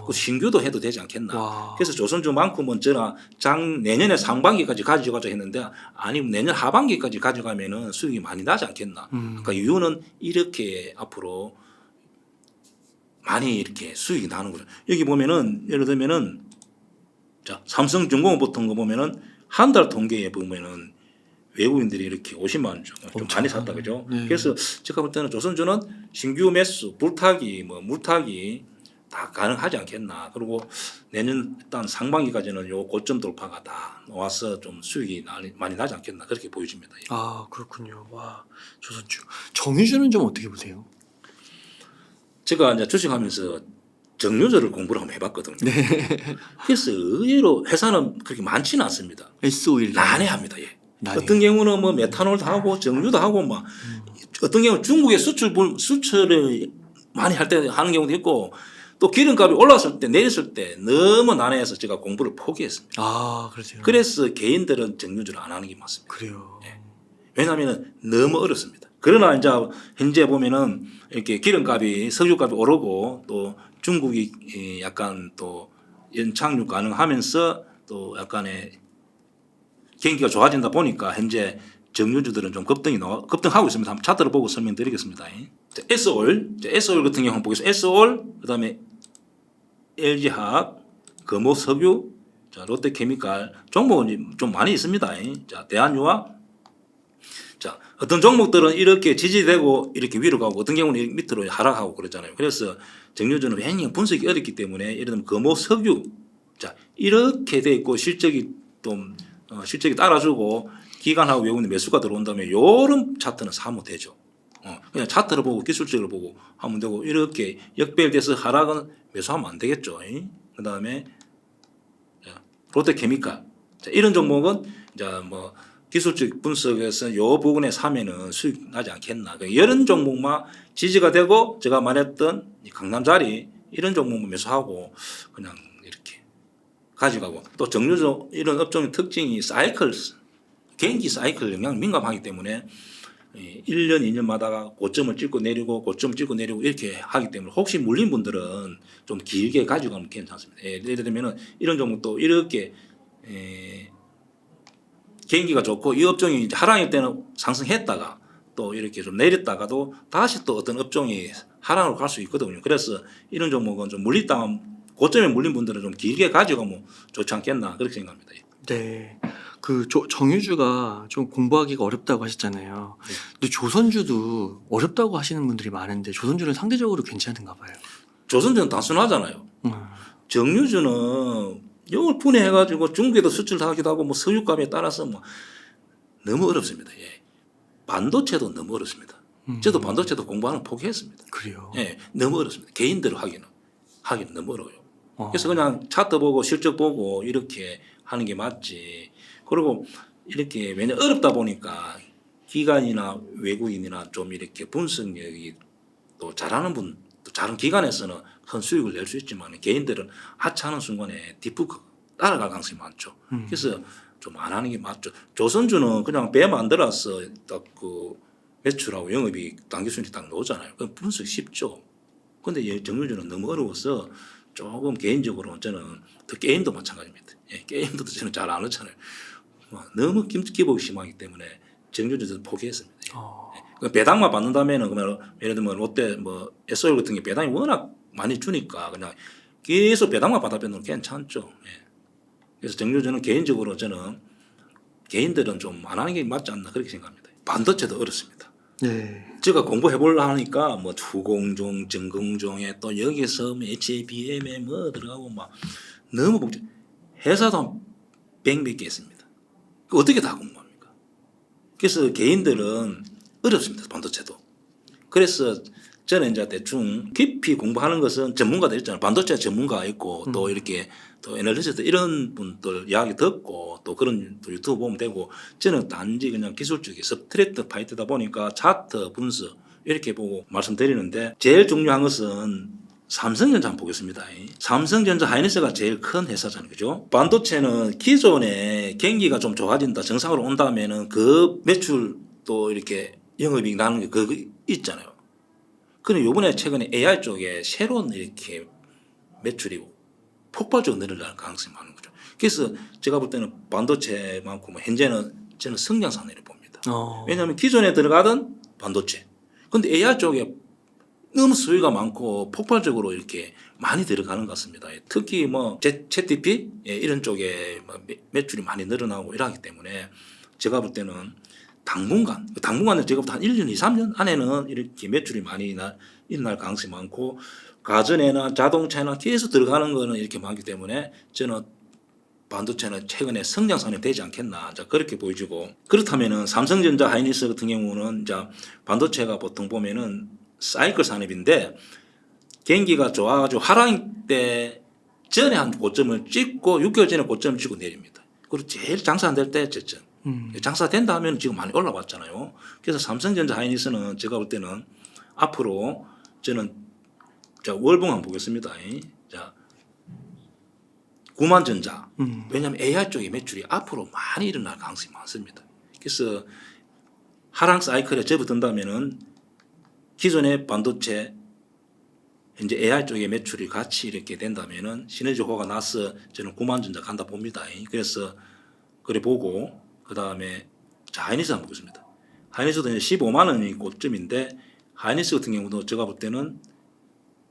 그 신규도 해도 되지 않겠나. 와. 그래서 조선주만큼은 저나 내년에 상반기까지 가져가자 했는데 아니면 내년 하반기까지 가져가면은 수익이 많이 나지 않겠나. 그러니까 이유는 이렇게 앞으로 많이 이렇게 수익이 나는 거죠. 여기 보면은 예를 들면은 자 삼성중공업 같은 거 보면은 한 달 통계에 보면은 외국인들이 이렇게 50만 원 좀 많이 샀다 그죠. 네. 그래서 제가 볼 때는 조선주는 신규 매수, 불타기, 뭐 물타기 다 가능하지 않겠나. 그리고 내년 일단 상반기까지는 요 고점 돌파가 다 와서 좀 수익이 많이 나지 않겠나 그렇게 보여집니다. 예. 아 그렇군요. 와 조선주. 정유주는 좀 어떻게 보세요? 제가 이제 주식하면서 정유주를 공부를 한번 해봤거든요. 그래서 의외로 회사는 그렇게 많지는 않습니다. S-오일 난해합니다. 예. 난해요. 어떤 경우는 뭐 메탄올도 하고 정유도 하고 막 어떤 경우는 중국에 수출을 많이 할 때 하는 경우도 있고 또 기름값이 올랐을 때 내렸을 때 너무 난해해서 제가 공부를 포기했습니다. 아 그러세요. 그래서 개인들은 정유주를 안 하는 게 맞습니다. 그래요. 왜냐하면 너무 어렵습니다. 그러나 이제 현재 보면은 이렇게 기름값이 석유값이 오르고 또 중국이 약간 또 연착륙 가능하면서 또 약간의 경기가 좋아진다 보니까 현재 정유주들은 좀 급등하고 있습니다. 한번 차트를 보고 설명드리겠습니다. S올 같은 경우 한번 보겠습니다. S올 그다음에 LG화학, 금호석유, 자 롯데케미칼 종목은 좀 많이 있습니다. 자 대한유화. 자 어떤 종목들은 이렇게 지지되고 이렇게 위로 가고 어떤 경우는 밑으로 하락하고 그러잖아요. 그래서 정유주는 굉장히 분석이 어렵기 때문에 예를 들면 금호석유 자 이렇게 돼 있고 실적이 좀 실적이 따라주고 기관하고 외국인 매수가 들어온다면 요런 차트는 사면 되죠. 그냥 차트를 보고 기술적으로 보고 하면 되고 이렇게 역배열돼서 하락은 매수하면 안 되겠죠. 그다음에 롯데케미칼 자, 이런 종목은 이제 뭐 기술적 분석에서 요 부분에 사면은 수익 나지 않겠나. 이런 종목만 지지가 되고 제가 말했던 강남자리 이런 종목만 매수하고 그냥 이렇게 가져가고 또 정유주 이런 업종의 특징이 사이클 경기 사이클 영향 민감하기 때문에 1년 2년마다 고점을 찍고 내리고 고점을 찍고 내리고 이렇게 하기 때문에 혹시 물린 분들은 좀 길게 가져가면 괜찮습니다. 예를 들면 이런 종목도 이렇게 경기가 좋고 이 업종이 이제 하락일 때는 상승했다가 또 이렇게 좀 내렸다가도 다시 또 어떤 업종이 하락으로 갈 수 있거든요. 그래서 이런 종목은 좀 물리당 고점에 물린 분들은 좀 길게 가져가면 좋지 않겠나 그렇게 생각합니다. 네. 그 정유주가 좀 공부하기가 어렵다고 하셨잖아요. 네. 근데 조선주도 어렵다고 하시는 분들이 많은데 조선주는 상대적으로 괜찮은가 봐요. 조선주는 단순하잖아요. 정유주는 이걸 분해해가지고 중국에도 수출하기도 하고 뭐 석유값에 따라서 뭐 너무 어렵습니다. 예. 반도체도 너무 어렵습니다. 저도 반도체도 공부하는 거 포기했습니다. 그래요. 예, 너무 어렵습니다. 개인대로 하기는 너무 어려워요. 그래서 그냥 차트 보고 실적 보고 이렇게 하는 게 맞지. 그리고 이렇게 왜냐 어렵다 보니까 기관이나 외국인이나 좀 이렇게 분석력이 또 잘하는 분, 또 잘하는 기관에서는 큰 수익을 낼 수 있지만 개인들은 하차하는 순간에 뒷북 따라갈 가능성이 많죠. 그래서 좀 안 하는 게 맞죠. 조선주는 그냥 배 만들어서 딱 그 매출하고 영업이 당기순이 딱 나오잖아요. 그 분석이 쉽죠. 근데 정유주는 너무 어려워서 조금 개인적으로 저는 또 게임도 마찬가지입니다. 예, 게임도 저는 잘 안 하잖아요. 너무 기복이 심하기 때문에 정유주도 포기했습니다. 예. 배당만 받는다면은 그러면 예를 들면 롯데 뭐 SOL 같은 게 배당이 워낙 많이 주니까 그냥 계속 배당만 받아보면 괜찮죠. 예. 그래서 정유주는 개인적으로 저는 개인들은 좀 안 하는 게 맞지 않나 그렇게 생각합니다. 반도체도 어렵습니다. 네. 제가 공부해보려 하니까 뭐 투공종, 정공종에 또 여기서 HBM에 뭐 들어가고 막 너무 복잡. 회사도 한 100몇 개 있습니다. 어떻게 다 공부합니까? 그래서 개인들은 어렵습니다. 반도체도. 그래서 저는 이제 대충 깊이 공부하는 것은 전문가들 있잖아요. 반도체 전문가가 있고 또 이렇게 또 애널리스트 이런 분들 이야기 듣고 또 그런 또 유튜브 보면 되고 저는 단지 그냥 기술적인 스트레이트 파이트다 보니까 차트 분석 이렇게 보고 말씀드리는데 제일 중요한 것은 삼성전자 한번 보겠습니다. 삼성전자 하이닉스가 제일 큰 회사잖아요. 그죠? 반도체는 기존에 경기가 좀 좋아진다, 정상으로 온다면은 그 매출도 이렇게 영업이익 나는 게 그거 있잖아요. 그런데 요번에 최근에 AI 쪽에 새로운 이렇게 매출이 폭발적으로 늘어날 가능성이 많은 거죠. 그래서 제가 볼 때는 반도체만큼 현재는 저는 성장산을 봅니다. 왜냐하면 기존에 들어가던 반도체. 근데 AI 쪽에 너무 수요가 많고 폭발적으로 이렇게 많이 들어가는 것 같습니다. 특히 뭐 챗GPT 이런 쪽에 매출이 많이 늘어나고 이러기 때문에 제가 볼 때는 당분간은 제가 볼 때 한 1년, 2, 3년 안에는 이렇게 매출이 많이 일어날 가능성이 많고 가전이나 자동차나 계속 들어가는 거는 이렇게 많기 때문에 저는 반도체는 최근에 성장선이 되지 않겠나 그렇게 보여지고 그렇다면은 삼성전자 하이닉스 같은 경우는 이제 반도체가 보통 보면은 사이클 산업인데 경기가 좋아가지고 하락 때 전에 한 고점을 찍고 6개월 전에 고점을 찍고 내립니다. 그리고 제일 장사 안 될 때 저점. 장사된다 하면 지금 많이 올라왔잖아요. 그래서 삼성전자 하이닉스는 제가 볼 때는 앞으로 저는 자 월봉 한번 보겠습니다. 자 구만전자. 왜냐하면 AI 쪽의 매출이 앞으로 많이 일어날 가능성이 많습니다. 그래서 하락 사이클에 접어든다면은 기존의 반도체 현재 AI 쪽의 매출이 같이 이렇게 된다면은 시너지 효과가 나서 저는 구만전자 간다 봅니다. 그래서 그래 보고 그 다음에 하이닉스 한번 보겠습니다. 하이닉스도 이제 15만 원이 고점인데 하이닉스 같은 경우도 제가 볼 때는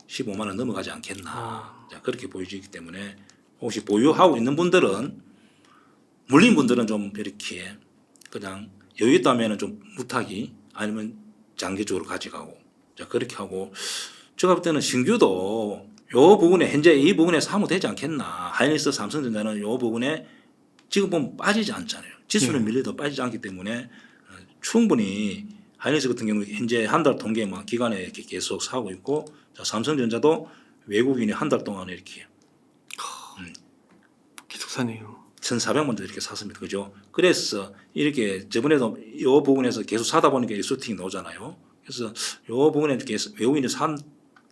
15만 원 넘어가지 않겠나 자, 그렇게 보여지기 때문에 혹시 보유하고 있는 분들은 물린 분들은 좀 이렇게 그냥 여유 있다면은 좀 무타기 아니면 장기적으로 가져가고 자 그렇게 하고 제가 볼 때는 신규도 요 부분에 현재 이 부분에 사면 되지 않겠나. 하이닉스 삼성전자는 요 부분에 지금 보면 빠지지 않잖아요. 지수는 밀려도 빠지지 않기 때문에 충분히 하이닉스 같은 경우 현재 한 달 통계만 기간에 이렇게 계속 사고 있고 자, 삼성전자도 외국인이 한 달 동안 이렇게 계속 사네요. 1,400만 원 이렇게 샀습니다. 그죠? 그래서 이렇게 저번에도 이 부분에서 계속 사다 보니까 이 수팅이 나오잖아요. 그래서 이 부분에 계속 외국인이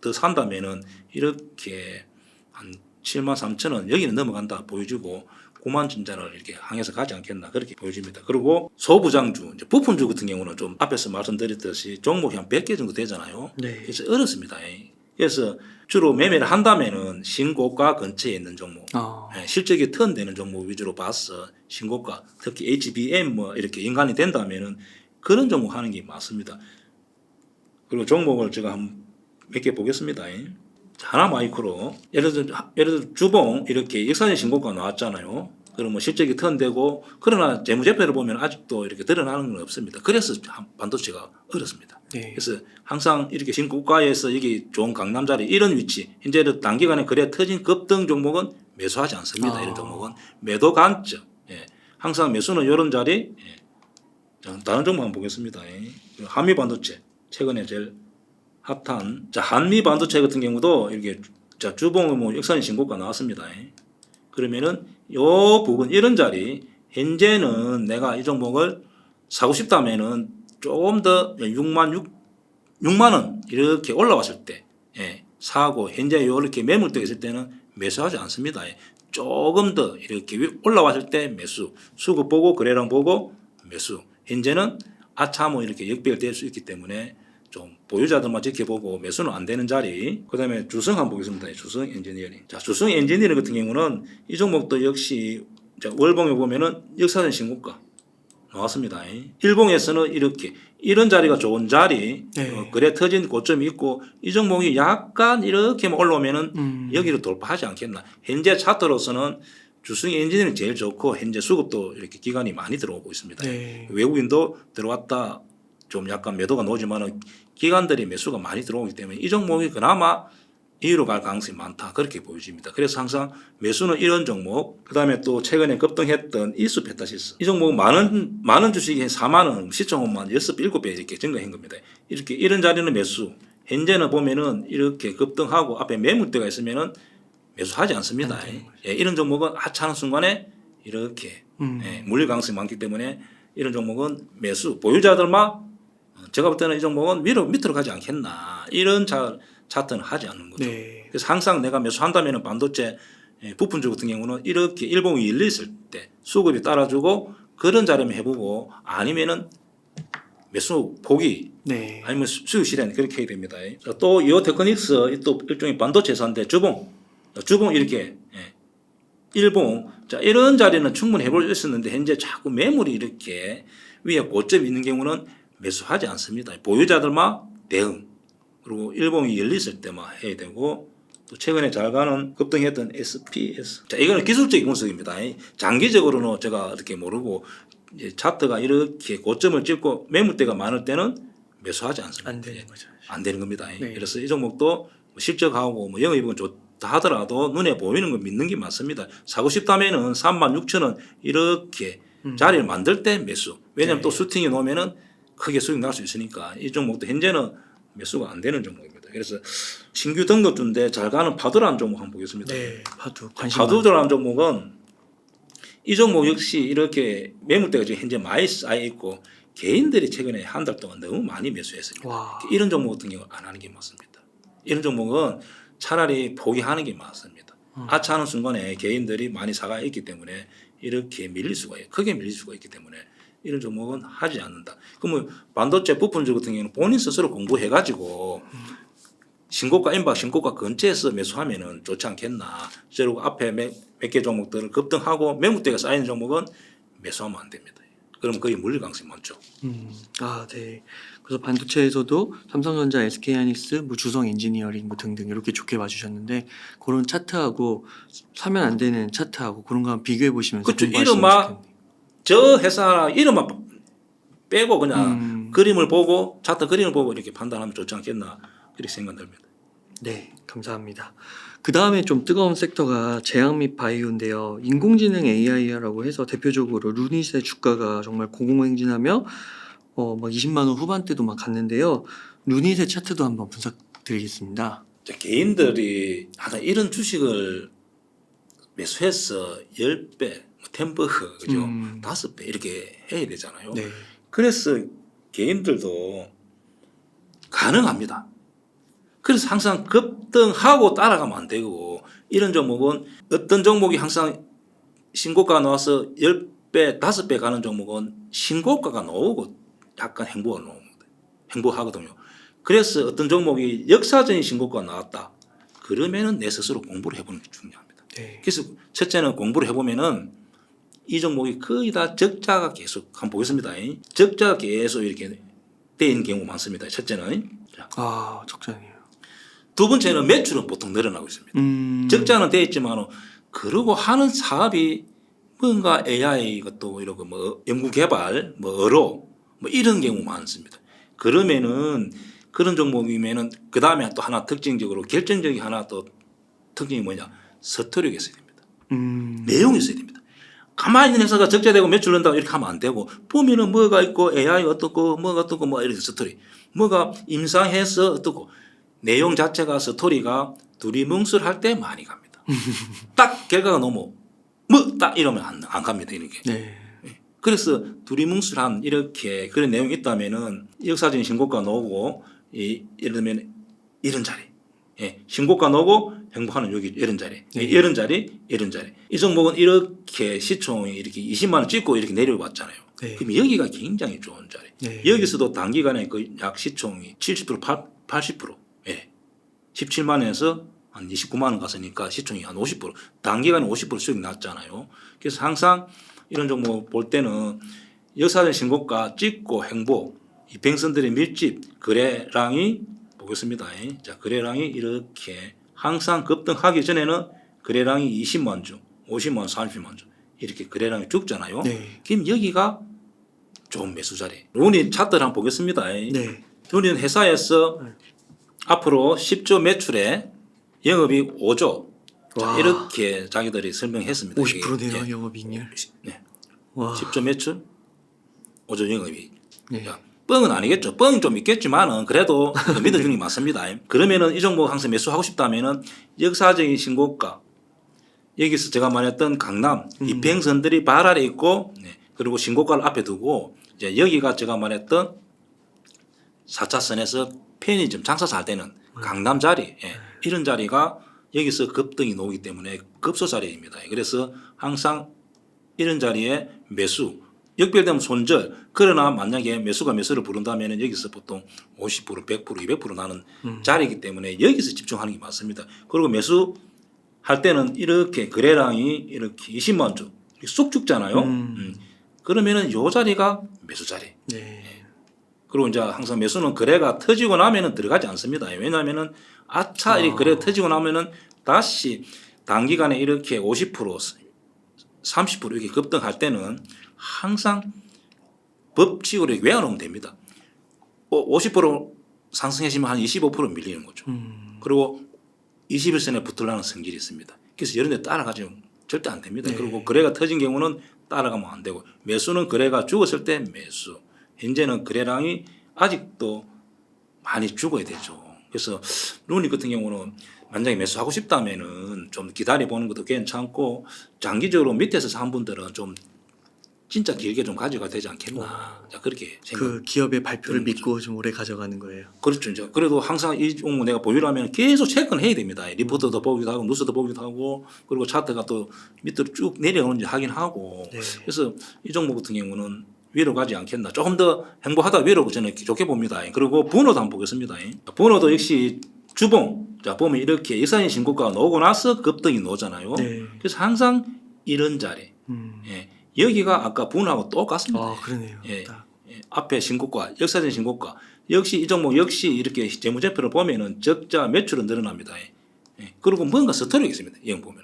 더 산다면은 이렇게 한 7만 3천 원 여기는 넘어간다 보여주고 9만 전자를 이렇게 향해서 가지 않겠나 그렇게 보여집니다. 그리고 소부장주, 이제 부품주 같은 경우는 좀 앞에서 말씀드렸듯이 종목이 한 100개 정도 되잖아요. 네. 그래서 어렵습니다. 그래서 주로 매매를 한다면은 신고가 근처에 있는 종목, 실적이 턴되는 종목 위주로 봐서 신고가, 특히 HBM 뭐 이렇게 인간이 된다면은 그런 종목 하는 게 맞습니다. 그리고 종목을 제가 몇 개 보겠습니다. 하나 마이크로 예를 들어 주봉 이렇게 역사적 신고가 나왔잖아요. 그럼 뭐 실적이 턴되고 그러나 재무제표를 보면 아직도 이렇게 드러나는 건 없습니다. 그래서 반도체가 어렵습니다. 네. 그래서 항상 이렇게 신고가에서 여기 좋은 강남자리 이런 위치 현재는 단기간에 거래 터진 급등 종목은 매수하지 않습니다. 이런 종목은 매도 관점. 항상 매수는 이런 자리. 다른 종목 한번 보겠습니다. 한미 반도체 최근에 제일 핫한 자 한미 반도체 같은 경우도 이렇게 자 주봉은 뭐 역사적 신고가 나왔습니다. 그러면은 요 부분 이런 자리 현재는 내가 이 종목을 사고 싶다면은 조금 더 6만 원 이렇게 올라왔을 때 사고 현재 이렇게 매물대가 있을 때는 매수하지 않습니다. 조금 더 이렇게 올라왔을 때 매수 수급 보고 거래량 보고 매수 현재는 아차모 이렇게 역배열 수 있기 때문에 좀 보유자들만 지켜보고 매수는 안 되는 자리. 그다음에 주성 한번 보겠습니다. 주성 엔지니어링. 자, 주성 엔지니어링 같은 경우는 이 종목도 역시 자, 월봉에 보면은 역사적 신고가 나왔습니다. 일봉에서는 이렇게 이런 자리가 좋은 자리, 거래 터진 고점이 있고 이 종목이 약간 이렇게만 올라오면은 여기를 돌파하지 않겠나. 현재 차트로서는 주성 엔지니어링 제일 좋고 현재 수급도 이렇게 기간이 많이 들어오고 있습니다. 외국인도 들어왔다. 좀 약간 매도가 나오지만은 기관들이 매수가 많이 들어오기 때문에 이 종목이 그나마 이유로 갈 가능성이 많다 그렇게 보여집니다. 그래서 항상 매수는 이런 종목, 그 다음에 또 최근에 급등했던 이수페타시스 이 종목은 많은 주식이 4만 원, 시총만 6배, 7배 이렇게 증가한 겁니다. 이렇게 이런 자리는 매수. 현재는 보면은 이렇게 급등하고 앞에 매물대가 있으면은 매수하지 않습니다. 이런 종목은 하차하는 순간에 이렇게 물릴 가능성이 많기 때문에 이런 종목은 매수 보유자들만 제가 볼 때는 이 종목은 밑으로 가지 않겠나 이런 차트는 하지 않는 거죠. 네. 그래서 항상 내가 매수한다면 반도체 부품주 같은 경우는 이렇게 일봉이 열렸을 때 수급이 따라주고 그런 자리면 해보고 아니면은 매수 포기 네. 아니면 수요 실현 그렇게 해야 됩니다. 또 이 테크닉스 또 일종의 반도체 회사인데 주봉 이렇게 일봉 자 이런 자리는 충분히 해볼 수 있었는데 현재 자꾸 매물이 이렇게 위에 고점이 있는 경우는 매수하지 않습니다. 보유자들만 대응 그리고 일봉이 열렸을 때만 해야 되고 또 최근에 잘 가는 급등했던 SPS 자 이거는 기술적인 분석입니다. 장기적으로는 제가 이렇게 모르고 이제 차트가 이렇게 고점을 찍고 매물대가 많을 때는 매수하지 않습니다. 안 되는 거죠. 안 되는 겁니다. 네. 그래서 이 종목도 실적하고 뭐 영업이익은 좋다 하더라도 눈에 보이는 거 믿는 게 맞습니다. 사고 싶다면은 36,000원 이렇게 자리를 만들 때 매수. 왜냐하면 네. 또 슈팅이 놓으면은 크게 수익 날 수 있으니까 이 종목도 현재는 매수가 안 되는 종목입니다. 그래서 신규 등급주인데 잘 가는 파도라는 종목 한번 보겠습니다. 네. 파도 관심 파도라는 종목은 이 종목 역시 이렇게 매물대가 지금 현재 많이 쌓여 있고 개인들이 최근에 한 달 동안 너무 많이 매수했습니다. 와. 이런 종목 같은 경우 안 하는 게 맞습니다. 이런 종목은 차라리 포기하는 게 맞습니다. 하차하는 순간에 개인들이 많이 사가 있기 때문에 이렇게 밀릴 수가 있어요. 크게 밀릴 수가 있기 때문에 이런 종목은 하지 않는다. 그러면 반도체 부품주 같은 경우는 본인 스스로 공부해가지고 신고가 임박 신고가 근처에서 매수하면은 좋지 않겠나. 그리고 앞에 몇 개 종목들을 급등하고 매물대가 쌓이는 종목은 매수하면 안 됩니다. 그럼 거의 물릴 가능성이 많죠. 아, 네. 그래서 반도체에서도 삼성전자, SK하이닉스, 뭐 주성 엔지니어링 뭐 등등 이렇게 좋게 봐주셨는데 그런 차트하고 사면 안 되는 차트하고 그런 거 한번 비교해 보시면서 그렇죠. 공부하시면 이름만 좋겠네요. 저 회사 이름만 빼고 그냥 음. 그림을 보고 차트 그림을 보고 이렇게 판단하면 좋지 않겠나 그렇게 생각됩니다. 네, 감사합니다. 그 다음에 좀 뜨거운 섹터가 제약 및 바이오인데요. 인공지능 AI라고 해서 대표적으로 루닛의 주가가 정말 고공행진하며 막 20만 원 후반대도 막 갔는데요. 루닛의 차트도 한번 분석드리겠습니다. 개인들이 하다 이런 주식을 매수해서 10배, 10버그 그죠? 5배 이렇게 해야 되잖아요. 네. 그래서 개인들도 가능합니다. 그래서 항상 급등하고 따라가면 안 되고 이런 종목은 어떤 종목이 항상 신고가가 나와서 10배, 5배 가는 종목은 신고가가 나오고 약간 행보하거든요. 그래서 어떤 종목이 역사적인 신고가가 나왔다. 그러면은 내 스스로 공부를 해보는 게 중요합니다. 네. 그래서 첫째는 공부를 해보면은 이 종목이 거의 다 적자가 계속 한번 보겠습니다. 적자가 계속 이렇게 돼 있는 경우 많습니다. 첫째는. 아, 적자네요. 두 번째는 매출은 보통 늘어나고 있습니다. 적자는 돼 있지만 그러고 하는 사업이 뭔가 AI 것도 이러고 뭐 연구 개발 뭐 어로 뭐 이런 경우 많습니다. 그러면은 그런 종목이면은 그 다음에 또 하나 특징적으로 결정적인 하나 또 특징이 뭐냐 서투르게 있어야 됩니다. 내용이 있어야 됩니다. 가만히 있는 회사가 적자되고 매출 는다고 이렇게 하면 안 되고 보면은 뭐가 있고 AI 어떻고 뭐가 어떻고 뭐 이렇게 스토리 뭐가 임상해서 어떻고 내용 자체가 스토리가 두리뭉술할 때 많이 갑니다. 딱 결과가 너무 뭐 딱 이러면 안 갑니다. 이런 게. 네. 그래서 두리뭉술한 이렇게 그런 내용이 있다면은 역사적인 신고가 나오고 예를 들면 이런 자리 신고가 나오고 행보하는 여기 이런 자리 이런 자리 이런 자리 이 종목은 이렇게 시총이 이렇게 20만 원 찍고 이렇게 내려왔잖아요. 네. 그럼 여기가 굉장히 좋은 자리. 네. 여기서도 단기간에 그 약 시총이 70% 80% 17만 원에서 한 29만 원 갔으니까 시총이 한 50% 단기간에 50% 수익 났잖아요. 그래서 항상 이런 종목 볼 때는 역사적인 신고가 찍고 행보 이평선들의 밀집 거래량이 보겠습니다. 자 거래량이 이렇게 항상 급등하기 전에는 거래량이 20만 주, 50만 원, 30만 주 이렇게 거래량이 죽잖아요. 네. 그럼 여기가 좋은 매수 자리. 루닛 차트를 한번 보겠습니다. 네. 루닛 회사에서 앞으로 10조 매출에 영업이익 5조 자, 와. 이렇게 자기들이 설명했습니다. 50%네요, 영업이익률. 네. 와. 10조 매출 5조 영업이익. 네. 자, 뻥은 아니겠죠. 뻥이 좀 있겠지만은 그래도 믿어주는 게 맞습니다. 그러면은 이 종목 항상 매수하고 싶다면은 역사적인 신고가 여기서 제가 말했던 강남 이평선들이 발 아래 있고 그리고 신고가를 앞에 두고 이제 여기가 제가 말했던 4차선에서 편의점 장사 잘 되는 강남 자리 이런 자리가 여기서 급등이 나오기 때문에 급소 자리입니다. 그래서 항상 이런 자리에 매수 역별되면 손절. 그러나 만약에 매수가 매수를 부른다면 여기서 보통 50%, 100%, 200% 나는 자리이기 때문에 여기서 집중하는 게 맞습니다. 그리고 매수할 때는 이렇게 거래량이 이렇게 20만 원 쑥 죽잖아요. 그러면은 요 자리가 매수 자리. 네. 그리고 이제 항상 매수는 거래가 터지고 나면은 들어가지 않습니다. 왜냐하면은 아차 이 거래 터지고 나면은 다시 단기간에 이렇게 50%, 30% 이렇게 급등할 때는 항상 법칙으로 외워놓으면 됩니다. 50% 상승해지면 한 25% 밀리는 거죠. 그리고 21선에 붙으려는 성질이 있습니다. 그래서 이런 데 따라가지면 절대 안 됩니다. 네. 그리고 거래가 터진 경우는 따라가면 안 되고 매수는 거래가 죽었을 때 매수. 현재는 거래량이 아직도 많이 죽어야 되죠. 그래서 루닉 같은 경우는 만약에 매수하고 싶다면은 좀 기다려 보는 것도 괜찮고 장기적으로 밑에서 산 분들은 좀 진짜 길게 좀 가져가야 되지 않겠나. 자, 그렇게 생각. 그 기업의 발표를 믿고 좀 오래 가져가는 거예요. 그렇죠. 이제 그래도 항상 이 종목 내가 보유를 하면 계속 체크는 해야 됩니다. 리포트도 보기도 하고 뉴스도 보기도 하고 그리고 차트가 또 밑으로 쭉 내려오는지 확인하고. 네. 그래서 이 종목 같은 경우는 위로 가지 않겠나. 조금 더 행보하다 위로 저는 좋게 봅니다. 그리고 번호도 한번 보겠습니다. 번호도 역시 주봉. 자, 보면 이렇게 일산인 신고가가 나오고 나서 급등이 나오잖아요. 네. 그래서 항상 이런 자리. 예. 여기가 아까 분하고 똑같습니다. 아, 그러네요. 예. 예. 앞에 신고가, 역사적인 신고가. 역시 이 종목 역시 이렇게 재무제표를 보면은 적자 매출은 늘어납니다. 예. 그리고 뭔가 스토리가 있습니다. 이 보면.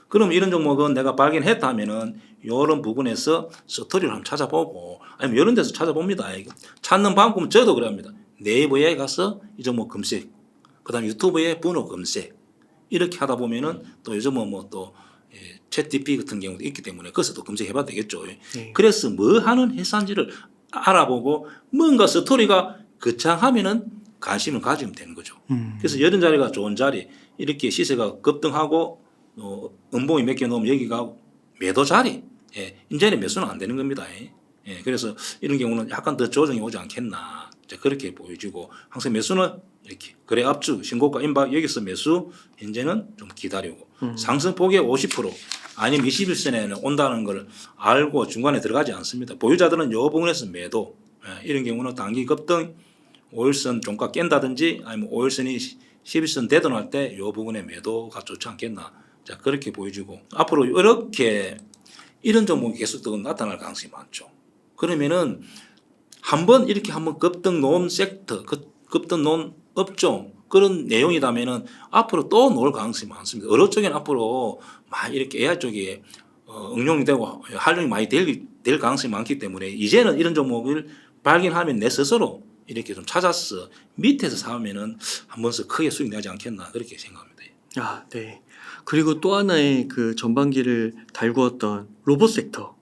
그럼 이런 종목은 내가 발견했다 하면은 이런 부분에서 스토리를 한번 찾아보고 아니면 이런 데서 찾아봅니다. 찾는 방법은 저도 그럽니다. 네이버에 가서 이 종목 검색, 그다음에 유튜브에 번호 검색 이렇게 하다 보면은 또 요즘은 뭐또 챗GPT 같은 경우도 있기 때문에 거기서 또 검색해봐도 되겠죠. 네. 그래서 뭐 하는 회사인지를 알아보고 뭔가 스토리가 거창하면은 관심을 가지면 되는 거죠. 그래서 이런 자리가 좋은 자리 이렇게 시세가 급등하고 음봉이 몇 개 넣으면 여기가 매도 자리. 예, 이제는 매수는 안 되는 겁니다. 예, 그래서 이런 경우는 약간 더 조정이 오지 않겠나. 그렇게 보여지고 항상 매수는 이렇게 거래 압축 신고가 임박 여기서 매수 현재는 좀 기다리고 상승폭의 50% 아니면 21선에는 온다는 걸 알고 중간에 들어가지 않습니다. 보유자들은 요 부분에서 매도. 예, 이런 경우는 단기 급등 5일선 종가 깬다든지 아니면 5일선이 11선 대등할 때 요 부분에 매도가 좋지 않겠나. 자, 그렇게 보여지고 앞으로 이렇게 이런 종목이 계속 또 나타날 가능성이 많죠. 그러면은 한번 이렇게 한번 급등 놓은 섹터, 급등 놓은 업종 그런 내용이라면은 앞으로 또 놓을 가능성이 많습니다. 어느 쪽에는 앞으로 막 이렇게 AI 쪽에 응용이 되고 활용이 많이 될 가능성이 많기 때문에 이제는 이런 종목을 발견하면 내 스스로 이렇게 좀 찾아서 밑에서 사면은 한 번씩 크게 수익 나지 않겠나 그렇게 생각합니다. 아, 네. 그리고 또 하나의 그 전반기를 달구었던 로봇 섹터.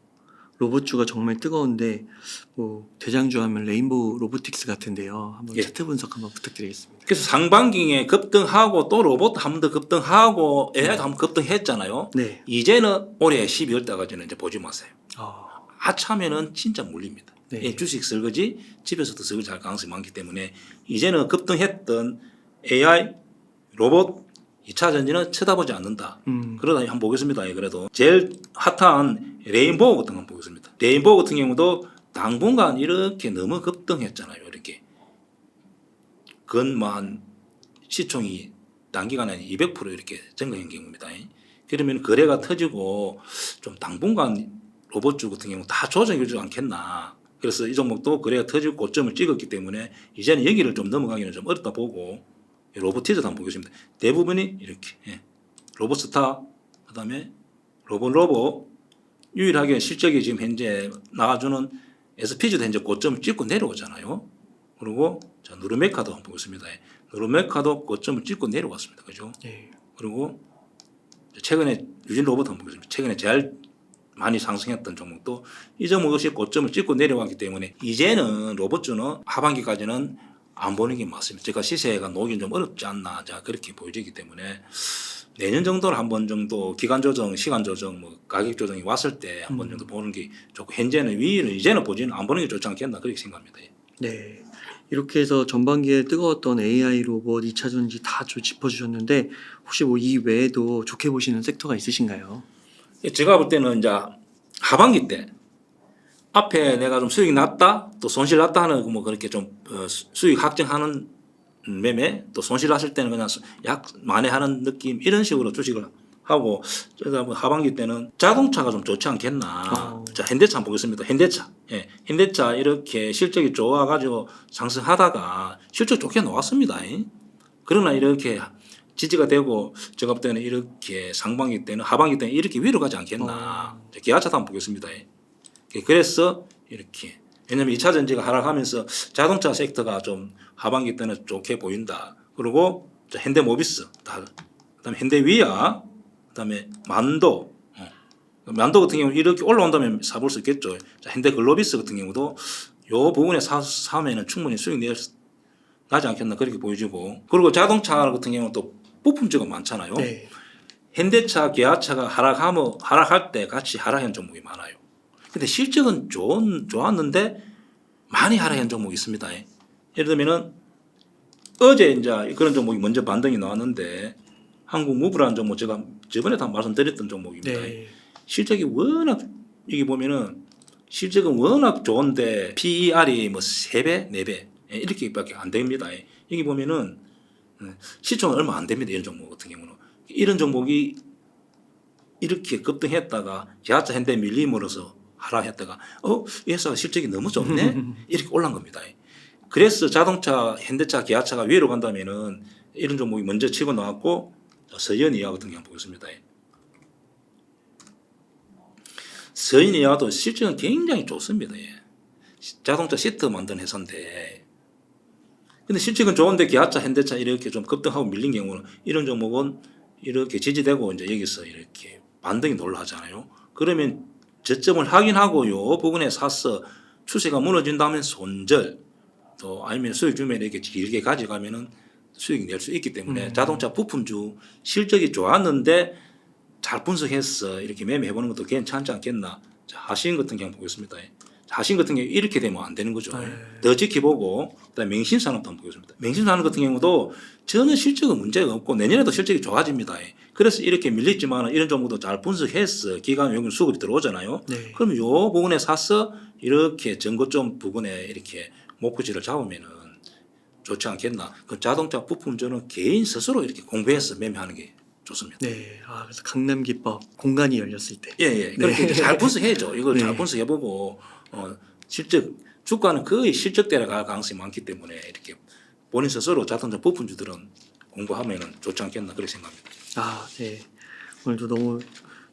로봇주가 정말 뜨거운데 뭐 대장주 하면 레인보우 로보틱스 같은데요. 한번 예. 차트 분석 한번 부탁드리겠습니다. 그래서 상반기에 급등하고 또 로봇 한 번 더 급등하고 AI도 한 번 급등했잖아요. 네. 이제는 올해 12월 달까지는 이제 보지 마세요. 아, 아차면은 진짜 물립니다. 네. 예, 주식 설거지 집에서도 설거지 할 가능성이 많기 때문에 이제는 급등했던 AI 로봇 2차 전지는 쳐다보지 않는다. 그러다 한번 보겠습니다. 예, 그래도 제일 핫한 레인보우 같은 거 한번 보겠습니다. 레인보우 같은 경우도 당분간 이렇게 너무 급등했잖아요. 이렇게 건만 시총이 단기간에 200% 이렇게 증가한 경우입니다. 그러면 거래가 터지고 좀 당분간 로봇주 같은 경우 다 조정해 주지 않겠나. 그래서 이 종목도 거래가 터지고 고점을 찍었기 때문에 이제는 여기를 좀 넘어가기는 좀 어렵다 보고 로보티즈도 한번 보겠습니다. 대부분이 이렇게 로봇스타 그다음에 로봇 유일하게 실적이 지금 현재 나와주는 SPG도 현재 고점을 찍고 내려오잖아요. 그리고 자 누르메카도 한번 보겠습니다. 누르메카도 고점을 찍고 내려왔습니다. 그죠? 네. 그리고 최근에 유진 로봇 한번 보겠습니다. 최근에 제일 많이 상승했던 종목도 이 종목 역시 고점을 찍고 내려왔기 때문에 이제는 로봇주는 하반기까지는 안 보는 게 맞습니다. 제가 시세가 놓기는 좀 어렵지 않나 자 그렇게 보여지기 때문에 내년 정도는 한 번 정도 기간 조정, 시간 조정, 뭐 가격 조정이 왔을 때 한 번 정도 보는 게 좋고 현재는 위를 이제는 보지는 안 보는 게 좋지 않겠나 그렇게 생각합니다. 네. 이렇게 해서 전반기에 뜨거웠던 AI 로봇, 2차 전지 다 짚어주셨는데 혹시 뭐 이 외에도 좋게 보시는 섹터가 있으신가요? 제가 볼 때는 이제 하반기 때 앞에 내가 좀 수익이 났다 또 손실 났다 하는 뭐 그렇게 좀 수익 확정하는 매매 또 손실 났을 때는 그냥 약 만회하는 느낌 이런 식으로 주식을 하고 제가 뭐 하반기 때는 자동차가 좀 좋지 않겠나. 자, 현대차 한번 보겠습니다. 현대차. 예. 현대차 이렇게 실적이 좋아 가지고 상승하다가 실적 좋게 나왔습니다. 그러나 이렇게 지지가 되고 제가 볼 때는 이렇게 상반기 때는 하반기 때는 이렇게 위로 가지 않겠나. 기아차도 한번 보겠습니다. 그래서 이렇게 왜냐하면 2차 전지가 하락하면서 자동차 섹터가 좀 하반기 때는 좋게 보인다. 그리고 현대모비스, 그다음에 현대위아, 그다음에 만도, 만도 같은 경우는 이렇게 올라온다면 사볼 수 있겠죠. 현대글로비스 같은 경우도 요 부분에 사면은 충분히 수익 나지 않겠나 그렇게 보여지고 그리고 자동차 같은 경우는 또 부품주가 많잖아요. 네. 현대차, 기아차가 하락할 때 같이 하락한 종목이 많아요. 근데 실적은 좋았는데 많이 하락한 종목이 있습니다. 예를 들면은 어제 이제 그런 종목이 먼저 반등이 나왔는데 한국무브라는 종목 제가 저번에도 말씀드렸던 종목입니다. 네. 실적이 워낙 여기 보면은 실적은 워낙 좋은데 PER이 뭐 3배, 4배 이렇게밖에 안 됩니다. 여기 보면은 시총은 얼마 안 됩니다. 이런 종목 같은 경우는 이런 종목이 이렇게 급등했다가 기아차 현대 밀림으로서 하락했다가 이 회사가 실적이 너무 좋네 이렇게 올라간 겁니다. 그래서 자동차 현대차 기아차가 위로 간다면은 이런 종목이 먼저 치고 나왔고 서현이와 같은 경우 보겠습니다. 서현이와도 실적은 굉장히 좋습니다. 자동차 시트 만드는 회사인데 근데 실적은 좋은데 기아차 현대차 이렇게 좀 급등하고 밀린 경우는 이런 종목은 이렇게 지지되고 이제 여기서 이렇게 반등이 놀라잖아요. 그러면 저점을 확인하고 요 부분에 사서 추세가 무너진다면 손절 또 아니면 수익 주면 이렇게 길게 가져가면은 수익 낼 수 있기 때문에 자동차 부품주 실적이 좋았는데 잘 분석해서 이렇게 매매해보는 것도 괜찮지 않겠나. 자, 하신 같은 경우 보겠습니다. 하신 같은 경우 이렇게 되면 안 되는 거죠. 더 지켜보고 그다음에 맹신산업도 한번 보겠습니다. 맹신산업 같은 경우도 전혀 실적은 문제가 없고 내년에도 실적이 좋아집니다. 그래서 이렇게 밀렸지만 이런 종목도 잘 분석해서 기간 여기 수급이 들어오잖아요. 네. 그러면 요 부분에 사서 이렇게 전고점 부분에 이렇게 목표치를 잡으면은 좋지 않겠나. 그 자동차 부품주는 개인 스스로 이렇게 공부해서 매매하는 게 좋습니다. 네. 그래서 강남 기법 공간이 열렸을 때. 예. 그렇게 네. 잘 분석해야죠. 이걸 네. 잘 분석해보고 실적 주가는 거의 실적대로 갈 가능성이 많기 때문에 이렇게 본인 스스로 자동차 부품주들은 공부하면은 좋지 않겠나 그렇게 생각합니다. 네. 오늘도 너무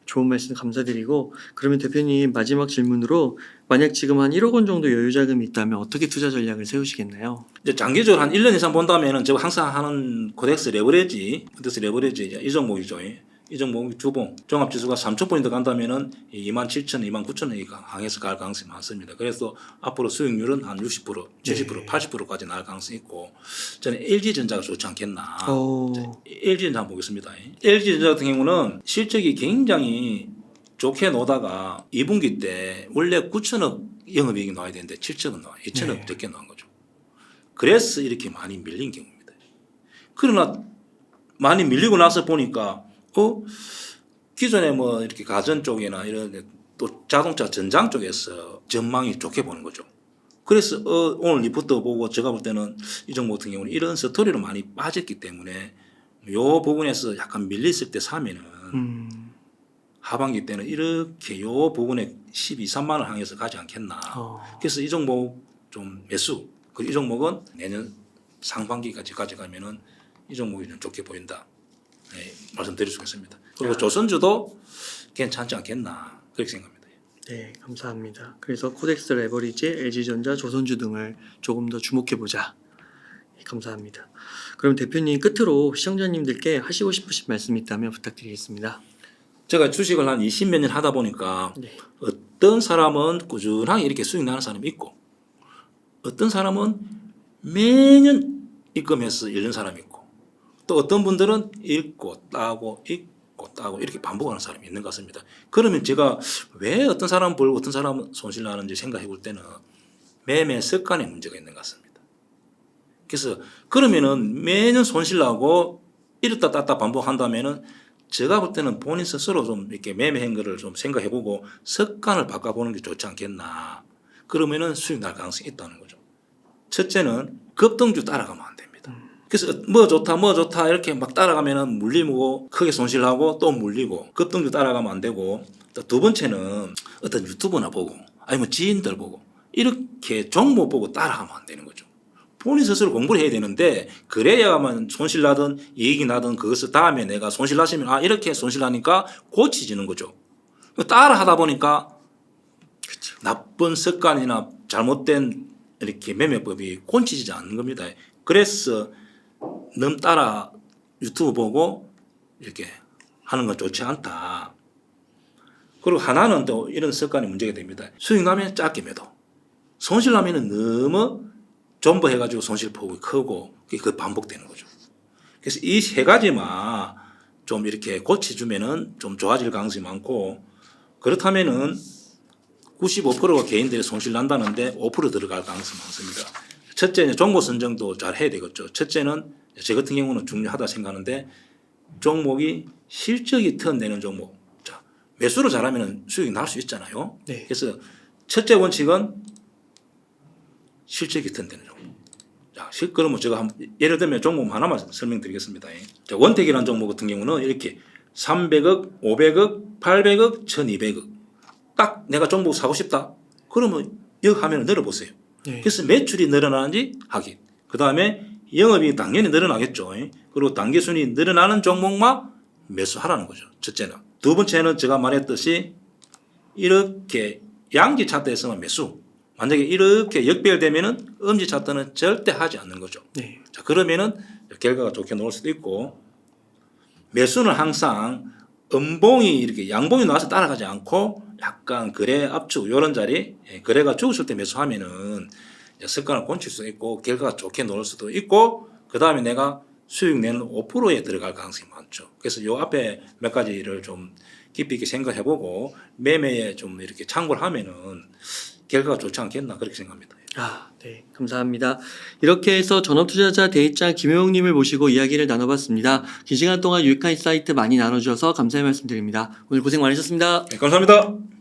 좋은 말씀 감사드리고 그러면 대표님 마지막 질문으로 만약 지금 한 1억 원 정도 여유 자금이 있다면 어떻게 투자 전략을 세우시겠나요? 이제 장기적으로 한 1년 이상 본다면은 제가 항상 하는 코덱스 레버리지 이 종목이죠. 이 종목 주봉 종합지수가 3,000포인트 간다면은 27,000, 29,000이 강해서 갈 가능성이 많습니다. 그래서 앞으로 수익률은 한 60%, 70%, 80%까지 나갈 가능성이 있고 저는 LG전자가 좋지 않겠나. LG전자 한번 보겠습니다. LG전자 같은 경우는 실적이 굉장히 좋게 나오다가 2분기 때 원래 9천억 영업이익이 나와야 되는데 7천억 나와요. 2천억 적게 나온 거죠. 그래서 이렇게 많이 밀린 경우입니다. 그러나 많이 밀리고 나서 보니까 기존에 뭐 이렇게 가전 쪽이나 이런 또 자동차 전장 쪽에서 전망이 좋게 보는 거죠. 그래서 오늘 리포트 보고 제가 볼 때는 이 종목 같은 경우는 이런 스토리로 많이 빠졌기 때문에 요 부분에서 약간 밀렸을 때 사면은 하반기 때는 이렇게 요 부분에 12, 3만 원 향해서 가지 않겠나. 그래서 이 종목 좀 매수. 그리고 이 종목은 내년 상반기까지 가져가면은 이 종목이 좀 좋게 보인다. 네, 말씀드릴 수 있습니다. 그리고 조선주도 괜찮지 않겠나 그렇게 생각합니다. 네, 감사합니다. 그래서 코덱스 레버리지, LG전자, 조선주 등을 조금 더 주목해보자. 네, 감사합니다. 그럼 대표님 끝으로 시청자님들께 하시고 싶으신 말씀이 있다면 부탁드리겠습니다. 제가 주식을 한 20몇 년 하다 보니까 어떤 사람은 꾸준하게 이렇게 수익 나는 사람이 있고 어떤 사람은 매년 입금해서 잃는 사람이 있고 또 어떤 분들은 읽고 따고 이렇게 반복하는 사람이 있는 것 같습니다. 그러면 제가 왜 어떤 사람은 벌고 어떤 사람은 손실 나는지 생각해 볼 때는 매매 습관에 문제가 있는 것 같습니다. 그래서 그러면은 매년 손실 나고 이랬다 땄다 반복한다면은 제가 볼 때는 본인 스스로 좀 이렇게 매매 행거를 좀 생각해보고 습관을 바꿔보는 게 좋지 않겠나. 그러면은 수익 날 가능성이 있다는 거죠. 첫째는 급등주 따라가면 안 됩니다. 그래서 뭐 좋다 이렇게 막 따라가면은 물리고 크게 손실하고 또 물리고 급등주 따라가면 안 되고 또 두 번째는 어떤 유튜브나 보고 아니면 지인들 보고 이렇게 종목 보고 따라가면 안 되는 거죠. 본인 스스로 공부를 해야 되는데 그래야만 손실 나든 이익이 나든 그것을 다음에 내가 손실 나시면 아 이렇게 손실 나니까 고치지는 거죠. 따라 하다 보니까 그렇죠. 나쁜 습관이나 잘못된 이렇게 매매법이 고치지 않는 겁니다. 그래서 너무 따라 유튜브 보고 이렇게 하는 건 좋지 않다. 그리고 하나는 또 이런 습관이 문제가 됩니다. 수익 나면 짧게 매도. 손실 나면은 너무 존버해가지고 손실폭이 크고 그게 반복되는 거죠. 그래서 이 세 가지만 좀 이렇게 고쳐주면은 좀 좋아질 가능성이 많고 그렇다면은 95%가 개인들이 손실 난다는데 5% 들어갈 가능성이 많습니다. 첫째는 종목 선정도 잘 해야 되겠죠. 첫째는 제 같은 경우는 중요하다 생각하는데 종목이 실적이 튀어내는 종목. 자, 매수를 잘하면 수익이 날 수 있잖아요. 네. 그래서 첫째 원칙은 실적이 튀어내는 종목. 자, 그러면 제가 예를 들면 종목 하나만 설명드리겠습니다. 자, 원택이라는 종목 같은 경우는 이렇게 300억, 500억, 800억, 1200억. 딱 내가 종목 사고 싶다. 그러면 여기 화면을 늘어보세요. 네. 그래서 매출이 늘어나는지 확인. 그 다음에 영업이 당연히 늘어나겠죠. 그리고 단기순이 늘어나는 종목만 매수하라는 거죠. 첫째는. 두 번째는 제가 말했듯이 이렇게 양지 차트에서만 매수. 만약에 이렇게 역별되면은 음지 차트는 절대 하지 않는 거죠. 네. 자, 그러면은 결과가 좋게 나올 수도 있고 매수는 항상 음봉이 이렇게 양봉이 나와서 따라가지 않고 약간 거래 압축 이런 자리 거래가 죽었을 때 매수하면은 습관을 고칠 수 있고 결과가 좋게 나올 수도 있고 그 다음에 내가 수익 내는 5%에 들어갈 가능성이 많죠. 그래서 요 앞에 몇 가지를 좀 깊이 있게 생각해보고 매매에 좀 이렇게 참고를 하면은 결과가 좋지 않겠나 그렇게 생각합니다. 아, 네. 감사합니다. 이렇게 해서 전업투자자 대입장 김효영님을 모시고 이야기를 나눠봤습니다. 긴 시간 동안 유익한 인사이트 많이 나눠주셔서 감사의 말씀드립니다. 오늘 고생 많으셨습니다. 네, 감사합니다.